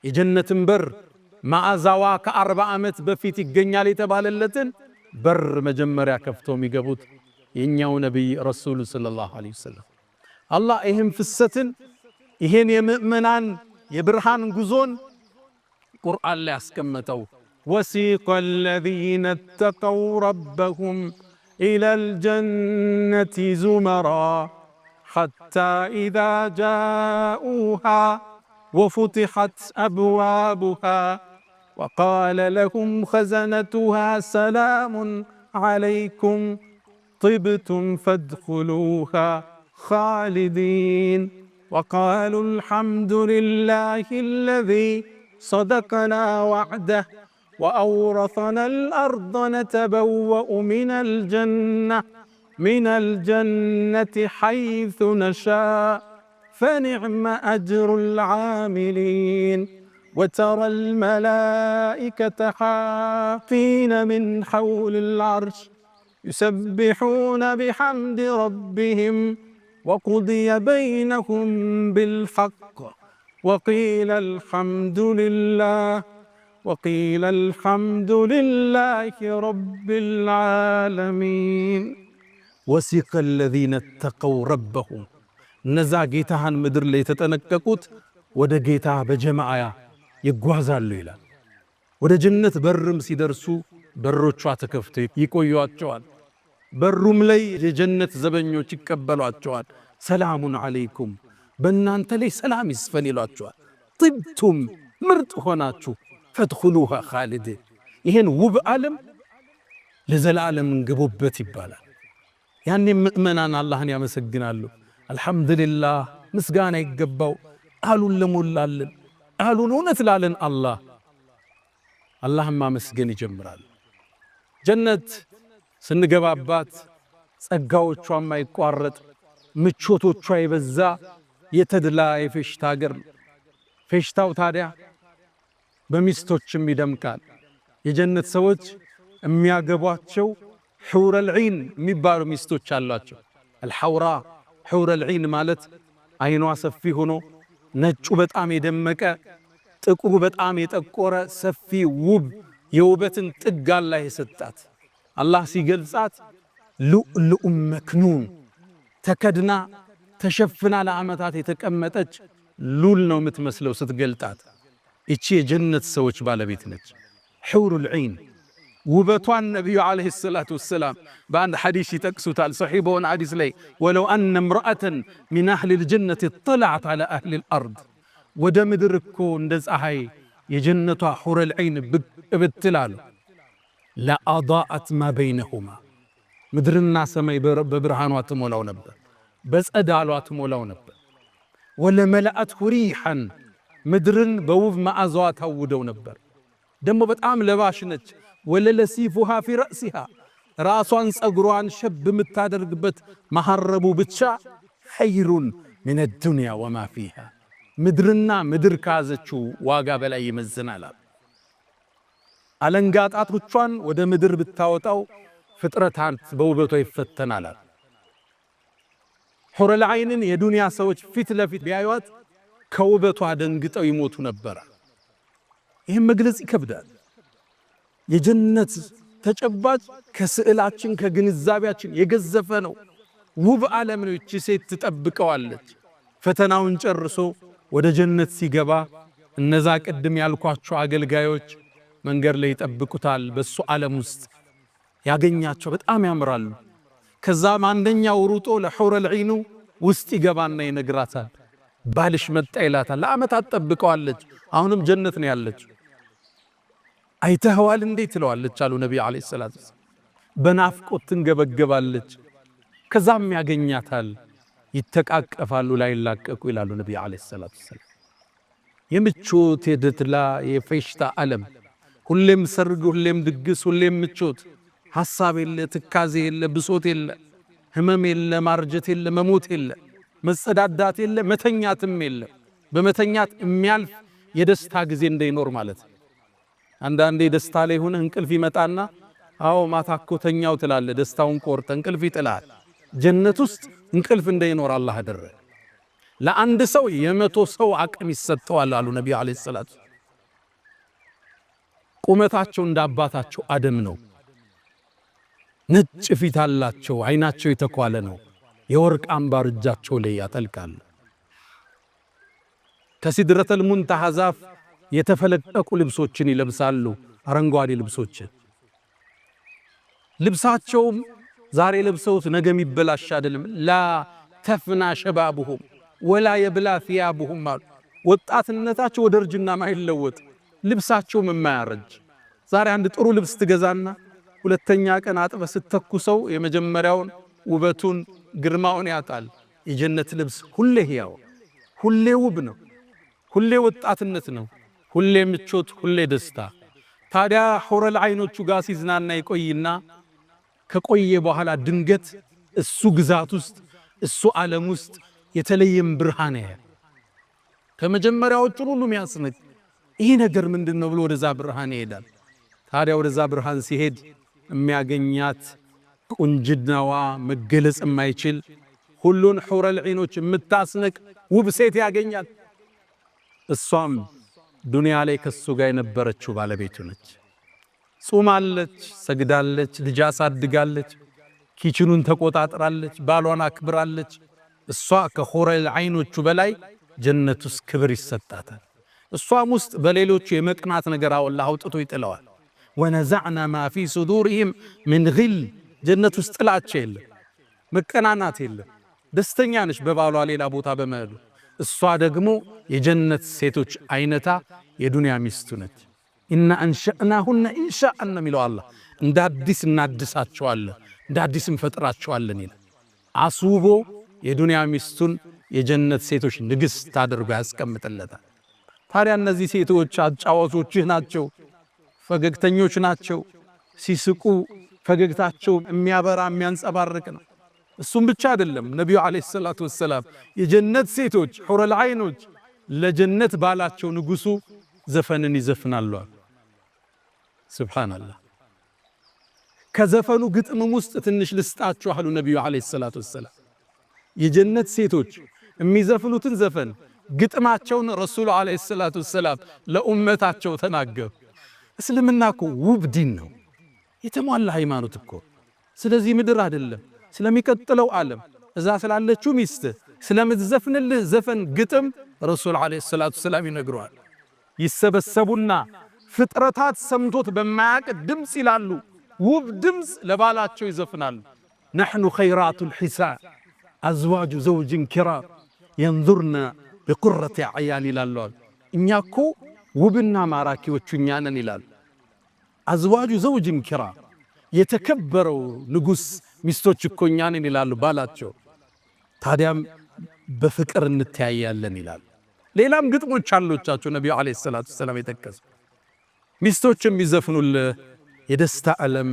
የጀነትን በር ማዕዛዋ ከ40 ዓመት በፊት ይገኛል የተባለለትን በር መጀመሪያ ከፍተው የሚገቡት የኛው ነብይ ረሱል ሰለላሁ ዐለይሂ ወሰለም። አላህ ይህን ፍሰትን ይህን የምእመናን የብርሃን ጉዞን ቁርአን ላይ ያስቀመጠው ወሲቀ الذين اتقوا ربهم إلى الجنة زمرا حتى إذا جاءوها وفتحت أبوابها وقال لهم خزنتها سلام عليكم طبتم فادخلوها خالدين وقالوا الحمد لله الذي صدقنا وعده وأورثنا الأرض نتبوأ من الجنة حيث نشاء فنعم أجر العاملين وترى الملائكة حافين من حول العرش يسبحون بحمد ربهم وقضي بينهم بالحق وقيل الحمد لله رب العالمين وسيق الذين اتقوا ربهم እነዛ ጌታህን ምድር ላይ የተጠነቀቁት ወደ ጌታ በጀማዓ ይጓዛሉ ይላል። ወደ ጀነት በርም ሲደርሱ በሮቿ ተከፍተው ይቆዩአቸዋል። በሩም ላይ የጀነት ዘበኞች ይቀበሏቸዋል። ሰላሙን አለይኩም በእናንተ ላይ ሰላም ይስፈን ይሏቸዋል። ጥብቱም ምርጥ ሆናችሁ ፈድኹሉሃ ኻሊዲን ይህን ውብ ዓለም ለዘላለም እንግቡበት ይባላል። ያኔ ምእመናን አላህን ያመሰግናሉ። አልሐምዱሊላህ ምስጋና ይገባው ቃሉን ለሞላልን ቃሉን እውነት ላለን አላህን ማመስገን ይጀምራል። ጀነት ስንገባባት ጸጋዎቿ የማይቋረጥ ምቾቶቿ የበዛ የተድላ የፌሽታ ሀገር። ፌሽታው ታዲያ በሚስቶችም ይደምቃል። የጀነት ሰዎች የሚያገቧቸው ሑረል ዒን የሚባሉ ሚስቶች አሏቸው። አልሐውራ ሑረል ዒን ማለት አይኗ ሰፊ ሆኖ ነጩ በጣም የደመቀ ጥቁሩ በጣም የጠቆረ ሰፊ ውብ የውበትን ጥግ አላህ የሰጣት። አላህ ሲገልጻት ሉኡሉኡም መክኑን ተከድና ተሸፍና ለዓመታት የተቀመጠች ሉል ነው የምትመስለው ስትገልጣት። እቺ የጀነት ሰዎች ባለቤት ነች ሑሩል ዒን። ውበቷን ነቢዩ ዓለይሂ ሰላቱ ወሰላም በአንድ ሐዲስ ይጠቅሱታል። ሰሒህ በሆነ ሐዲስ ላይ ወለው አነ እምረአተን ሚን አህሊል ጀነት እጠለዐት ዐላ አህሊል አርድ ወደ ምድር እኮ እንደ ፀሐይ የጀነቷ ሑረል ዐይን ብቅ ብትላሉ ለአዳአት ማ በይነሁማ ምድርና ሰማይ በብርሃኗ ትሞላው ነበር፣ በጸዳሏ ትሞላው ነበር። ወለመለአትሁ ሪሐን ምድርን በውብ መዓዛዋ ታውደው ነበር። ደሞ በጣም ለባሽ ነች። ወለለሲፉሃ ፊ ረእሲሃ ራሷን ጸጉሯን ሸብ የምታደርግበት መሐረቡ ብቻ ኸይሩን ሚነ ዱንያ ወማ ፊሃ ምድርና ምድር ካዘችው ዋጋ በላይ ይመዝናል። አለንጋ ጣቶቿን ወደ ምድር ብታወጣው ፍጥረታት በውበቷ ይፈተናል። ሑረል ዐይንን የዱንያ ሰዎች ፊት ለፊት ቢያዩት ከውበቷ ደንግጠው ይሞቱ ነበር። ይህም መግለጽ ይከብዳል። የጀነት ተጨባጭ ከስዕላችን ከግንዛቤያችን የገዘፈ ነው። ውብ ዓለም ነው። እቺ ሴት ትጠብቀዋለች። ፈተናውን ጨርሶ ወደ ጀነት ሲገባ እነዛ ቅድም ያልኳቸው አገልጋዮች መንገድ ላይ ይጠብቁታል። በሱ ዓለም ውስጥ ያገኛቸው በጣም ያምራሉ። ከዛም አንደኛው ሩጦ ለሑረል ዐይኑ ውስጥ ይገባና ይነግራታል። ባልሽ መጣ ይላታል። ለዓመታት ጠብቀዋለች። አሁንም ጀነት ነው ያለችው። አይተኸዋል እንዴት ትለዋለች አሉ ነቢይ ዓለይሂ ሰላቱ ወሰላም። በናፍቆት ትንገበገባለች። ከዛም ያገኛታል። ይተቃቀፋሉ ላይላቀቁ ይላሉ ነቢይ ዓለይሂ ሰላቱ ወሰላም። የምቾት የደስታ የፌሽታ ዓለም፣ ሁሌም ሰርግ፣ ሁሌም ድግስ፣ ሁሌም ምቾት፣ ሐሳብ የለ፣ ትካዜ የለ፣ ብሶት የለ፣ ህመም የለ፣ ማርጀት የለ፣ መሞት የለ፣ መጸዳዳት የለ፣ መተኛትም የለ። በመተኛት የሚያልፍ የደስታ ጊዜ እንዳይኖር ማለት። አንዳንዴ ደስታ ላይ ሆነ እንቅልፍ ይመጣና አዎ ማታኮ ተኛው ትላለ። ደስታውን ቆርጠ እንቅልፍ ይጥላል። ጀነት ውስጥ እንቅልፍ እንዳይኖር አላህ አደረገ። ለአንድ ሰው የመቶ ሰው አቅም ይሰጠዋል አሉ ነብዩ አለይሂ ሰላቱ። ቁመታቸው እንደ አባታቸው አደም ነው። ነጭ ፊት አላቸው። አይናቸው የተኳለ ነው። የወርቅ አምባር እጃቸው ላይ ያጠልቃል። ከሲድረተል ሙንተሃ ዛፍ የተፈለቀቁ ልብሶችን ይለብሳሉ። አረንጓዴ ልብሶችን ልብሳቸውም ዛሬ ለብሰውት ነገ የሚበላሽ አይደለም። ላ ተፍና ሸባቡሁም ወላ የብላ ثيابهم አሉ። ወጣትነታቸው ወደ እርጅና ማይለወጥ ልብሳቸውም የማያረጅ። ዛሬ አንድ ጥሩ ልብስ ትገዛና ሁለተኛ ቀን አጥበ ስተኩሰው የመጀመሪያውን ውበቱን ግርማውን ያጣል። የጀነት ልብስ ሁሌ ሕያው፣ ሁሌ ውብ ነው። ሁሌ ወጣትነት ነው። ሁሌ ምቾት፣ ሁሌ ደስታ። ታዲያ ሑረል ዐይኖቹ ጋር ሲዝናና ይቆይና ከቆየ በኋላ ድንገት እሱ ግዛት ውስጥ እሱ ዓለም ውስጥ የተለየም ብርሃን ያያል። ከመጀመሪያዎቹ ሁሉ የሚያስነቅ ይህ ነገር ምንድነው ብሎ ወደዛ ብርሃን ይሄዳል። ታዲያ ወደዛ ብርሃን ሲሄድ የሚያገኛት ቁንጅናዋ መገለጽ የማይችል ሁሉን ሑረል ዐይኖች የምታስነቅ ውብ ሴት ያገኛል። እሷም ዱንያ ላይ ከሱ ጋር የነበረችው ባለቤቱ ነች። ጾማለች፣ ሰግዳለች፣ ልጅ አሳድጋለች፣ ኪችኑን ተቆጣጥራለች፣ ባሏን አክብራለች። እሷ ከሑረል ዐይኖቹ በላይ ጀነት ውስጥ ክብር ይሰጣታል። እሷም ውስጥ በሌሎቹ የመቅናት ነገር አላህ አውጥቶ ይጥለዋል። ወነዘዕና ማ ፊ ሱዱሪሂም ምን ግል ጀነት ውስጥ ጥላቻ የለም፣ መቀናናት የለም። ደስተኛ ነች በባሏ ሌላ ቦታ በመሄዱ። እሷ ደግሞ የጀነት ሴቶች አይነታ የዱንያ ሚስቱ ነች። ኢና አንሸእናሁነ ኢንሻአን የሚለው አላህ እንደ አዲስ እናድሳቸዋለን፣ እንደ አዲስ እንፈጥራቸዋለን ይላል። አስውቦ የዱንያ ሚስቱን የጀነት ሴቶች ንግሥት አድርጎ ያስቀምጥለታል። ታዲያ እነዚህ ሴቶች አጫዋቾችህ ናቸው፣ ፈገግተኞች ናቸው። ሲስቁ ፈገግታቸው የሚያበራ የሚያንጸባርቅ ነው። እሱም ብቻ አይደለም። ነቢዩ ዓለይሂ ሰላቱ ወሰላም የጀነት ሴቶች ሑረል ዐይኖች ለጀነት ባላቸው ንጉሱ ዘፈንን ይዘፍናሉ። ሱብሃንአላህ። ከዘፈኑ ግጥምም ውስጥ ትንሽ ልስጣችሁ አሉ ነቢዩ ዓለይሂ ሰላቱ ወሰላም። የጀነት ሴቶች የሚዘፍኑትን ዘፈን ግጥማቸውን ረሱሉ ዓለይሂ ሰላቱ ወሰላም ለኡመታቸው ተናገሩ። እስልምና እኮ ውብ ዲን ነው፣ የተሟላ ሃይማኖት እኮ። ስለዚህ ምድር አይደለም ስለሚቀጥለው ዓለም እዛ ስላለችው ሚስት ስለምትዘፍንልህ ዘፈን ግጥም ረሱል ዓለይሂ ሰላቱ ወሰላም ይነግሯል። ይሰበሰቡና ፍጥረታት ሰምቶት በማያቅ ድምፅ ይላሉ፣ ውብ ድምፅ ለባላቸው ይዘፍናሉ። ነሕኑ ኸይራቱል ሒሳን አዝዋጁ ዘውጅን ኪራም የንዙርና بقرة عيان ይላሉ እኛ እኮ ውብና ማራኪዎቹ እኛ ነን ይላሉ አዝዋጁ ዘውጅም ኪራ የተከበረው ንጉስ ሚስቶች እኮ እኛ ነን ይላሉ ባላቸው ታዲያም በፍቅር እንተያያለን ይላሉ ሌላም ግጥሞች አሉቻቸው ነብዩ አለይሂ ሰላቱ ሰላም የተከሰ ሚስቶችም ይዘፍኑልህ የደስታ ዓለም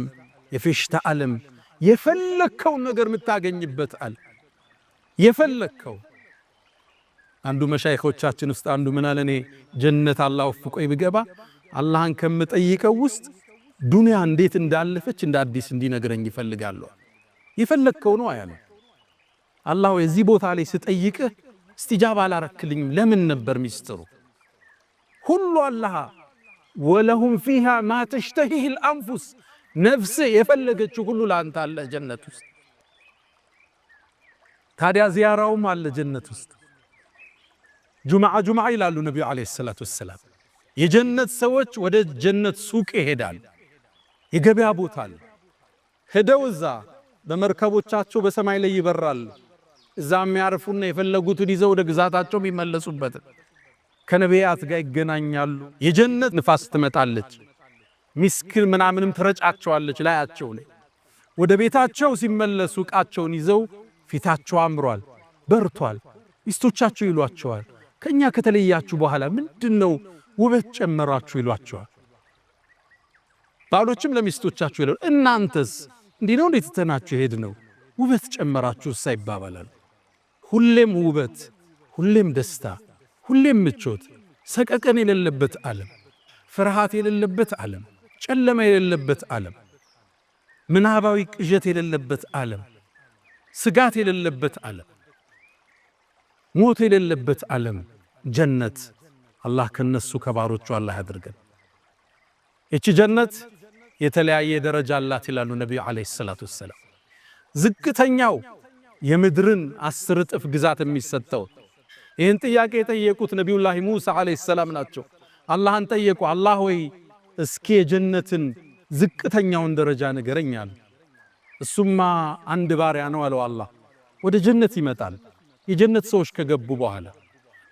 የፌሽታ ዓለም የፈለከው ነገር የምታገኝበት አለ የፈለከው አንዱ መሻይኾቻችን ውስጥ አንዱ ምን አለኔ ጀነት አላህ ወፍቆይ ብገባ አላህን ከምጠይቀው ውስጥ ዱንያ እንዴት እንዳለፈች እንደ አዲስ እንዲነግረኝ ይፈልጋሉ ይፈልከው ነው አያለ አላህ የዚህ ቦታ ላይ ስጠይቅህ استجابه አላረክልኝም ለምን ነበር ሚስጥሩ ሁሉ አላህ ወለሁም فيها ما تشتهيه الانفس ነፍስ የፈለገችው ሁሉ ላንተ አለ ጀነት ውስጥ ታዲያ ዚያራውም አለ ጀነት ውስጥ ጁምዓ ይላሉ ነብዩ አለይሂ ሰላቱ ወሰለም የጀነት ሰዎች ወደ ጀነት ሱቅ ይሄዳሉ የገበያ ቦታ አለ ሄደው እዛ በመርከቦቻቸው በሰማይ ላይ ይበራሉ እዛም ያርፉና የፈለጉትን ይዘው ወደ ግዛታቸው የሚመለሱበት ከነቢያት ጋር ይገናኛሉ የጀነት ንፋስ ትመጣለች ሚስክል ምናምንም ትረጫቸዋለች ላያቸው ላይ ወደ ቤታቸው ሲመለሱ ቃቸውን ይዘው ፊታቸው አምሯል በርቷል ሚስቶቻቸው ይሏቸዋል ከኛ ከተለያችሁ በኋላ ምንድነው ውበት ጨመራችሁ ይሏቸዋል ባሎችም ለሚስቶቻቸው ይላሉ እናንተስ እንዲህ ነው እንዴት ተናችሁ ሄድ ነው ውበት ጨመራችሁ ሳይባባላል ሁሌም ውበት ሁሌም ደስታ ሁሌም ምቾት ሰቀቀን የሌለበት ዓለም ፍርሃት የሌለበት ዓለም ጨለማ የሌለበት ዓለም ምናባዊ ቅዠት የሌለበት ዓለም ስጋት የሌለበት ዓለም ሞት የሌለበት ዓለም ጀነት አላህ ከነሱ ከባሮቹ አላህ ያድርገን እቺ ጀነት የተለያየ ደረጃ አላት ይላሉ ነብዩ አለይሂ ሰላቱ ወሰለም ዝቅተኛው የምድርን 10 እጥፍ ግዛት የሚሰጠው ይህን ጥያቄ የጠየቁት ነብዩላህ ሙሳ አለይሂ ሰላም ናቸው አላህን ጠየቁ አላህ ወይ እስኪ የጀነትን ዝቅተኛውን ደረጃ ንገረኝ አሉ እሱማ አንድ ባሪያ ነው አለው አላህ ወደ ጀነት ይመጣል የጀነት ሰዎች ከገቡ በኋላ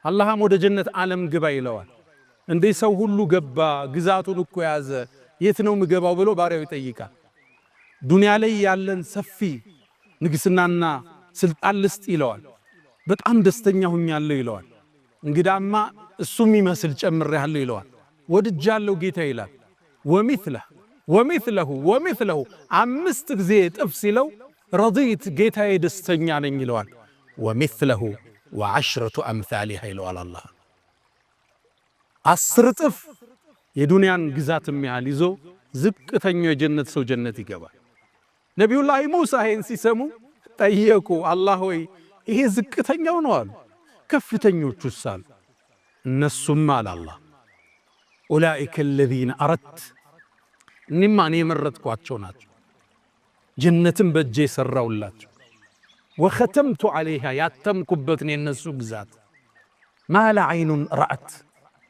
አላህም ወደ ጀነት ዓለም ግባ ይለዋል እንዴ ሰው ሁሉ ገባ ግዛቱን እኮ ያዘ የት ነው ምገባው ብሎ ባሪያው ይጠይቃል ዱንያ ላይ ያለን ሰፊ ንግስናና ስልጣን ልስጥ ይለዋል በጣም ደስተኛ ሆኛለሁ ይለዋል እንግዳማ እሱም ይመስል ጨምሬያለሁ ይለዋል ወድጃለሁ ጌታ ይላል ወሚስለሁ አምስት ጊዜ ጥፍ ሲለው ረዲት ጌታዬ ደስተኛ ነኝ ይለዋል ወሚስለሁ ወዐሽረቱ አምሳሊሃ ይለዋል አላህ 10 ጥፍ የዱንያን ግዛት የሚያህል ይዞ ዝቅተኛው የጀነት ሰው ጀነት ይገባል ነብዩላህ ሙሳ ይህን ሲሰሙ ጠየቁ አላህ ሆይ ይሄ ዝቅተኛው ነው አሉ ከፍተኞቹስ አሉ እነሱም አለ አላህ ኡላኢከ الذين አረድት እኔማ እኔ የመረጥኳቸው ናቸው ጀነትን በእጄ ሰራውላቸው ወختمت عليها ያተምኩበት ነው የነሱ ግዛት ማለ አይኑን ረአት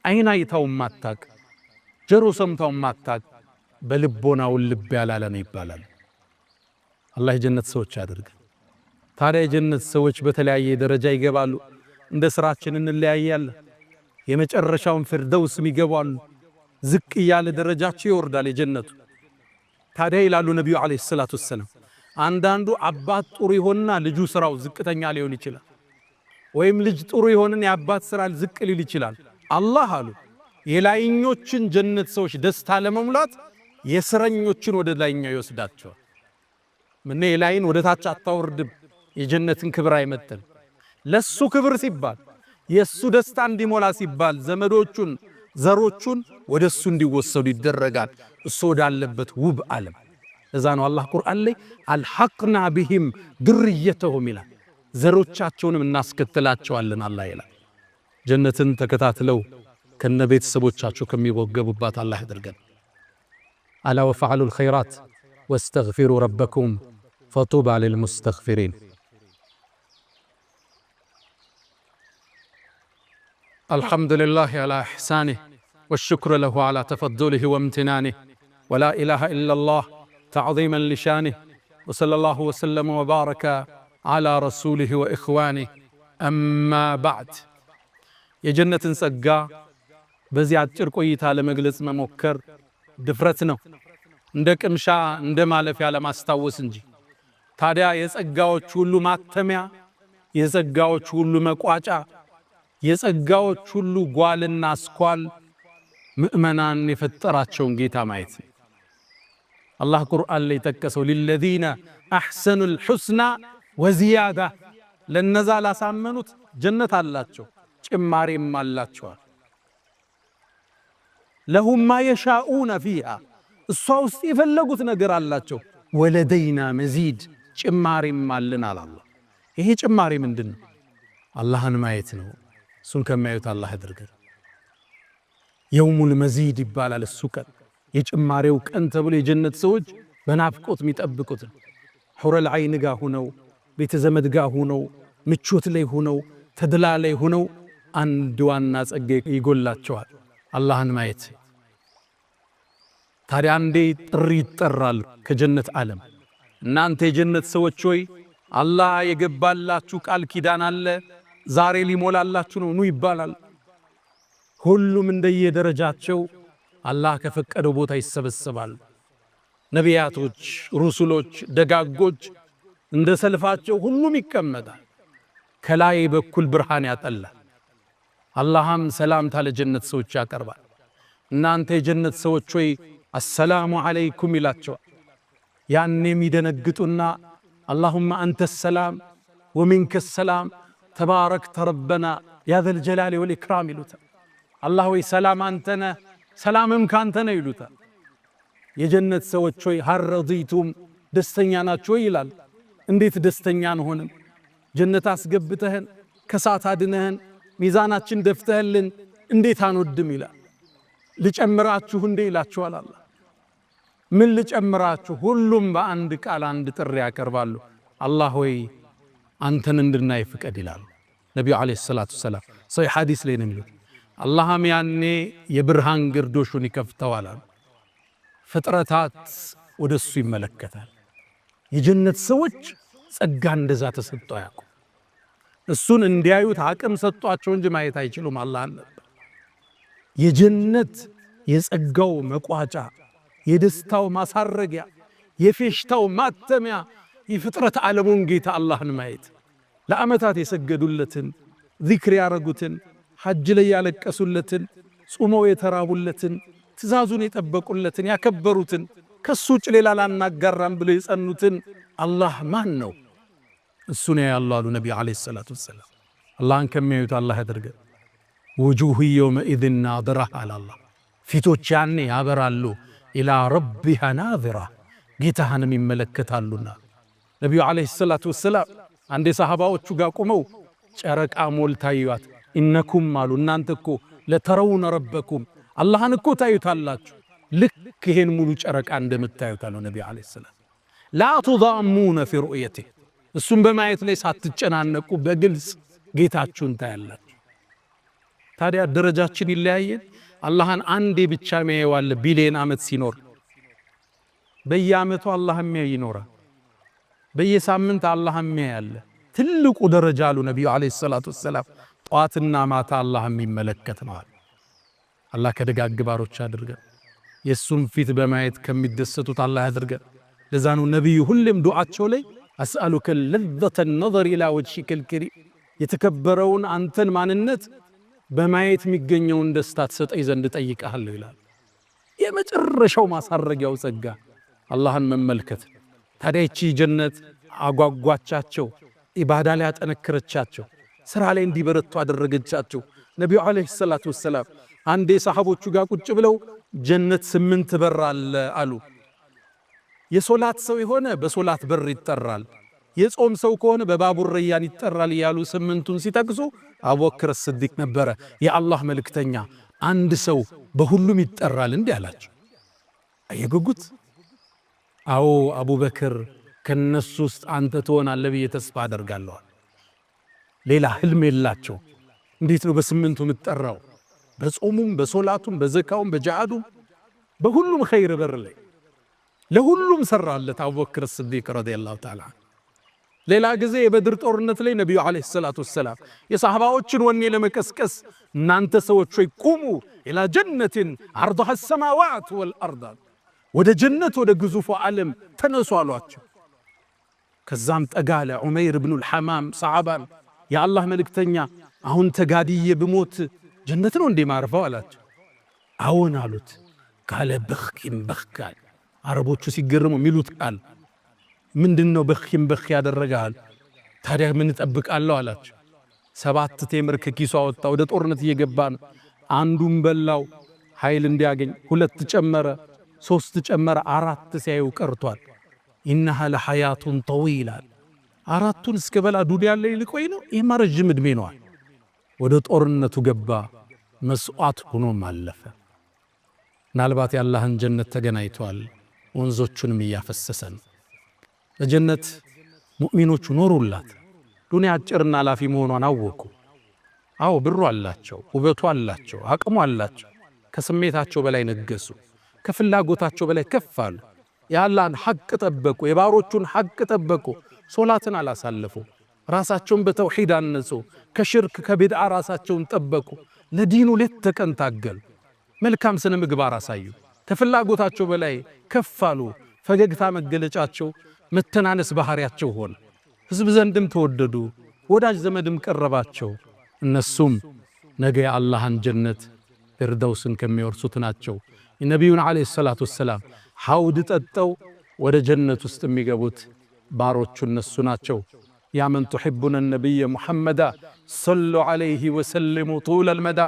አይና አይታው ማታቅ ጀሮ ሰምታው ማታቅ በልቦናው ልብ ያላለ ነው ይባላል አላህ የጀነት ሰዎች ያድርግ ታዲያ የጀነት ሰዎች በተለያየ ደረጃ ይገባሉ እንደ ስራችን እንለያያለን የመጨረሻውን ፍርደውስ ይገባሉ ዝቅ ያለ ደረጃቸው ይወርዳል የጀነቱ ታዲያ ይላሉ ነብዩ አለይሂ ሰላቱ ወሰለም አንዳንዱ አባት ጥሩ ይሆንና ልጁ ስራው ዝቅተኛ ሊሆን ይችላል ወይም ልጅ ጥሩ ይሆንና የአባት ስራ ዝቅ ሊል ይችላል አላህ አሉ የላይኞችን ጀነት ሰዎች ደስታ ለመሙላት የስረኞችን ወደ ላይኛው ይወስዳቸዋል ምን የላይን ወደ ታች አታወርድም የጀነትን ክብር አይመጥን ለሱ ክብር ሲባል የሱ ደስታ እንዲሞላ ሲባል ዘመዶቹን ዘሮቹን ወደሱ እንዲወሰዱ ይደረጋል እሱ ወዳለበት ውብ ዓለም እዛ ነው አላህ ቁርአን ላይ አልሐቅና ቢሂም ድርየተሁም ይላል ዘሮቻቸውንም እናስከተላቸዋለን አላህ ይላል ጀነትን ተከታትለው ከነቤተሰቦቻቸው ከሚወገቡባት አላህ ያድርገን አላ ወፈዐሉ الخيرات واستغفروا ربكم فطوبى للمستغفرين الحمد لله على إحسانه والشكر له على تفضله وامتنانه ولا إله إلا الله تعظيما لشانه وصلى الله وسلم وبارك على رسوله وإخوانه أما بعد የጀነትን ጸጋ በዚህ አጭር ቆይታ ለመግለጽ መሞከር ድፍረት ነው፣ እንደ ቅምሻ እንደ ማለፊያ ለማስታወስ እንጂ። ታዲያ የጸጋዎች ሁሉ ማተሚያ፣ የጸጋዎች ሁሉ መቋጫ፣ የጸጋዎች ሁሉ ጓልና አስኳል ምእመናን የፈጠራቸውን ጌታ ማየት። አላህ ቁርአን ላይ ጠቀሰው ሊለዚነ አሕሰኑል ሑስና ወዚያዳ፣ ለነዛ ላሳመኑት ጀነት አላቸው ጭማሬም አላቸዋል። ለሁም ማ የሻኡነ ፊሃ፣ እሷ ውስጥ የፈለጉት ነገር አላቸው። ወለደይና መዚድ፣ ጭማሬም አለን አላላ። ይሄ ጭማሬ ምንድን ነው? አላህን ማየት ነው። እሱን ከማየት አላህ ያድርገን። የውሙል መዚድ ይባላል እሱ ቀን፣ የጭማሬው ቀን ተብሎ የጀነት ሰዎች በናፍቆት የሚጠብቁት ሑረል ዐይን ጋር ሁነው፣ ቤተ ዘመድ ጋር ሁነው፣ ምቾት ላይ ሁነው፣ ተድላ ላይ ሁነው አንድ ዋና ጸጋ ይጎላቸዋል፣ አላህን ማየት። ታዲያ አንዴ ጥሪ ይጠራል ከጀነት ዓለም፣ እናንተ የጀነት ሰዎች ሆይ አላህ የገባላችሁ ቃል ኪዳን አለ፣ ዛሬ ሊሞላላችሁ ነው፣ ኑ ይባላል። ሁሉም እንደየደረጃቸው አላህ ከፈቀደው ቦታ ይሰበሰባል። ነቢያቶች፣ ሩሱሎች፣ ደጋጎች እንደ ሰልፋቸው ሁሉም ይቀመጣል። ከላይ በኩል ብርሃን ያጠላል። አላህም ሰላምታ ለጀነት ሰዎች ያቀርባል። እናንተ የጀነት ሰዎች ሆይ አሰላሙ ዐለይኩም ይላቸዋል። ያኔም ይደነግጡና አላሁመ አንተ ሰላም ወሚንከ ሰላም ተባረክተ ረበና ያ ዘል ጀላሊ ወል ኢክራም ይሉታል። አላህ ወይ ሰላም አንተነ ሰላምም ካንተነ ይሉታል። የጀነት ሰዎች ሆይ ሀል ረዲቱም ደስተኛ ናችሁ ይላል። እንዴት ደስተኛ አንሆንም? ጀነት አስገብተህን ከሳት አድነህን ሚዛናችን ደፍተህልን እንዴት አንወድም ይላል። ልጨምራችሁ እንዴ ይላችኋል አላህ። ምን ልጨምራችሁ? ሁሉም በአንድ ቃል አንድ ጥሪ ያቀርባሉ። አላህ ሆይ አንተን እንድናይ ፍቀድ ይላሉ ነቢዩ ዓለይሂ ሰላቱ ወሰላም። ሰሒህ ሐዲስ ላይ ነው የሚሉት። አላህም ያኔ የብርሃን ግርዶሹን ይከፍተዋል። ፍጥረታት ወደሱ ይመለከታል። የጀነት ሰዎች ጸጋ እንደዛ ተሰጥቶ ያውቁ። እሱን እንዲያዩት አቅም ሰጧቸው እንጂ ማየት አይችሉም። አላህ ነበር የጀነት የጸጋው መቋጫ፣ የደስታው ማሳረጊያ፣ የፌሽታው ማተሚያ፣ የፍጥረት ዓለሙን ጌታ አላህን ማየት። ለዓመታት የሰገዱለትን ዚክር ያረጉትን፣ ሐጅ ላይ ያለቀሱለትን፣ ጾመው የተራቡለትን፣ ትእዛዙን የጠበቁለትን፣ ያከበሩትን፣ ከሱ ውጭ ሌላ ላናጋራም ብለው የጸኑትን አላህ ማን ነው? እሱን ያያሉ አሉ ነቢ ዓለይሂ ሰላቱ ወሰላም። አላህን ከሚያዩት አላህ ያደርገን። ውጁህ የውመኢዝን ናዚራ አለ አላህ። ፊቶች ያኔ ያበራሉ። ኢላ ረቢሃ ናዚራ፣ ጌታህንም ይመለከታሉና። ነቢዩ ዓለይሂ ሰላቱ ወሰላም አንዴ ሰሃባዎቹ ጋር ቁመው ጨረቃ ሞልታ ይዋት፣ ኢነኩም አሉ እናንተ እኮ ለተረውነ ረበኩም፣ አላህን እኮ ታዩታላችሁ ልክ ይሄን ሙሉ ጨረቃ እንደምታዩት አሉ ነቢዩ ዓለይሂ ሰላም። ላ ቱዳሙነ ፊ ሩእየቲህ፣ እሱም በማየት ላይ ሳትጨናነቁ በግልጽ ጌታችሁን ታያላችሁ። ታዲያ ደረጃችን ይለያየን። አላህን አንዴ ብቻ የሚያየዋለ ቢሊየን ዓመት ሲኖር፣ በየዓመቱ አላህ የሚያይ ይኖራል። በየሳምንት አላህ የሚያይ አለ። ትልቁ ደረጃ አሉ ነቢዩ ዓለይሂ ሰላቱ ወሰላም ጠዋትና ማታ አላህ የሚመለከት ነው። አላህ ከደጋግ ባሮች አድርገን፣ የሱን ፊት በማየት ከሚደሰቱት አላህ ያድርገን። ለዛ ነው ነቢዩ ሁሌም ዱዓቸው ላይ አስአሉከ ለዘተ ነዘር ኢላ ወጅሂከል ከሪም፣ የተከበረውን አንተን ማንነት በማየት የሚገኘውን ደስታ ትሰጠኝ ዘንድ ጠይቀሃለሁ ይላል። የመጨረሻው ማሳረጊያው ጸጋ አላህን መመልከት። ታዲያ ይቺ ጀነት አጓጓቻቸው፣ ኢባዳ ላይ ያጠነከረቻቸው፣ ስራ ላይ እንዲበረቱ አደረገቻቸው። ነቢዩ ዓለይሂ ሰላቱ ወሰላም አንዴ ሰሃቦቹ ጋር ቁጭ ብለው ጀነት 8 በር አለ አሉ። የሶላት ሰው የሆነ በሶላት በር ይጠራል፣ የጾም ሰው ከሆነ በባቡር ረያን ይጠራል እያሉ 8ቱን ሲጠቅሱ አቡበክር ስዲቅ ነበረ የአላህ መልእክተኛ፣ አንድ ሰው በሁሉም ይጠራል እንዲህ አላቸው። አየጉጉት። አዎ አቡበክር ከነሱ ውስጥ አንተ ትሆናለህ ብዬ ተስፋ አደርጋለሁ። ሌላ ህልም የላቸው። እንዴት ነው በ8ቱ የምትጠራው? በጾሙም በሶላቱም በዘካውም በጂሃዱም በሁሉም ኸይር በር ላይ ለሁሉም ሰራለት አቡበክር ስዲቅ ረዲየላሁ ተዓላ። ሌላ ጊዜ የበድር ጦርነት ላይ ነቢዩ ዓለይሂ ሰላቱ ወሰላም የሰሃባዎችን ወኔ ለመቀስቀስ እናንተ ሰዎች ሆይ ቁሙ ኢላ ጀነትን ዐርዱሃ ሰማዋት ወልአርድ፣ ወደ ጀነት ወደ ግዙፉ ዓለም ተነሱ አሏቸው። ከዛም ጠጋለ ዑመይር ብኑል ሐማም ሰዓባን የአላህ መልእክተኛ አሁን ተጋድዬ ብሞት ጀነት ነው እንዴ ማርፈው አላቸው። አዎን አሉት። ካለ በኽኪም በኽካል አረቦቹ ሲገርሙ የሚሉት ቃል ምንድነው? በኽኪም በኽ ያደረጋል። ታዲያ ምን እጠብቃለሁ አላቸው። 7 ቴምር ከኪሱ አወጣ። ወደ ጦርነት እየገባ ነው። አንዱን በላው ኃይል እንዲያገኝ፣ 2 ጨመረ፣ 3 ጨመረ፣ 4 ሲያዩ ቀርቷል። ኢነሃ ለሐያቱን ጠዊላ፣ 4ቱን እስከ በላ ዱንያ ላይ ልቆይ ነው። ይህማ ረጅም ዕድሜ ነዋል። ወደ ጦርነቱ ገባ። መስዋዕት ሆኖም አለፈ። ምናልባት የአላህን ጀነት ተገናኝቷል። ወንዞቹንም እያፈሰሰ ነው። ለጀነት ሙእሚኖቹ ኖሩላት። ዱንያ አጭርና ላፊ መሆኗን አወቁ። አዎ ብሩ አላቸው፣ ውበቱ አላቸው፣ አቅሙ አላቸው። ከስሜታቸው በላይ ነገሱ፣ ከፍላጎታቸው በላይ ከፍ አሉ። የአላህን ሐቅ ጠበቁ፣ የባሮቹን ሐቅ ጠበቁ። ሶላትን አላሳለፉ፣ ራሳቸውን በተውሂድ አነጹ። ከሽርክ ከቢድዓ ራሳቸውን ጠበቁ። ለዲኑ ሌት ተቀን ታገሉ። መልካም ስነ ምግባር አሳዩ። ከፍላጎታቸው በላይ ከፍ አሉ። ፈገግታ መገለጫቸው፣ መተናነስ ባህሪያቸው ሆነ። ሕዝብ ዘንድም ተወደዱ፣ ወዳጅ ዘመድም ቀረባቸው። እነሱም ነገ የአላህን ጀነት ፊርደውስን ከሚወርሱት ናቸው። የነቢዩን ዓለይሂ ሰላቱ ወሰላም ሐውድ ጠጠው ወደ ጀነት ውስጥ የሚገቡት ባሮቹ እነሱ ናቸው። ያ መን ቱሒቡነ ነቢየ ሙሐመዳ ሰሉ ዓለይሂ ወሰልሙ ጡለል መዳ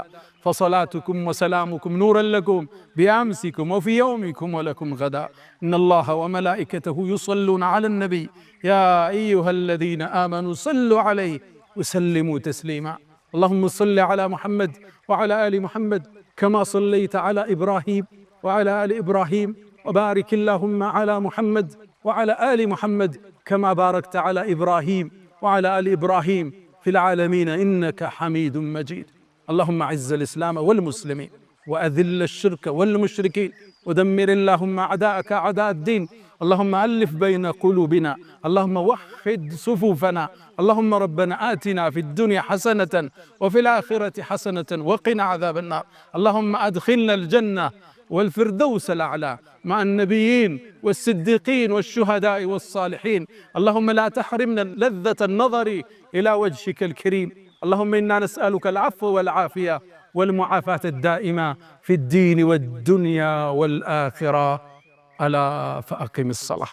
فصلاتكم وسلامكم نورا لكم بأمسكم وفي يومكم ولكم غدا إن الله وملائكته يصلون على النبي يا أيها الذين آمنوا صلوا عليه وسلموا تسليما اللهم صل على محمد وعلى آل محمد كما صليت على إبراهيم وعلى آل إبراهيم وبارك اللهم على محمد وعلى آل محمد كما باركت على إبراهيم وعلى آل إبراهيم في العالمين إنك حميد مجيد اللهم أعز الإسلام والمسلمين وأذل الشرك والمشركين ودمر اللهم أعداءك أعداء الدين اللهم ألف بين قلوبنا اللهم وحد صفوفنا اللهم ربنا آتنا في الدنيا حسنة وفي الآخرة حسنة وقنا عذاب النار اللهم أدخلنا الجنة والفردوس الأعلى مع النبيين والصديقين والشهداء والصالحين اللهم لا تحرمنا لذة النظر إلى وجهك الكريم اللهم إنا نسألك العفو والعافية والمعافاة الدائمة في الدين والدنيا والآخرة ألا فأقم الصلاة.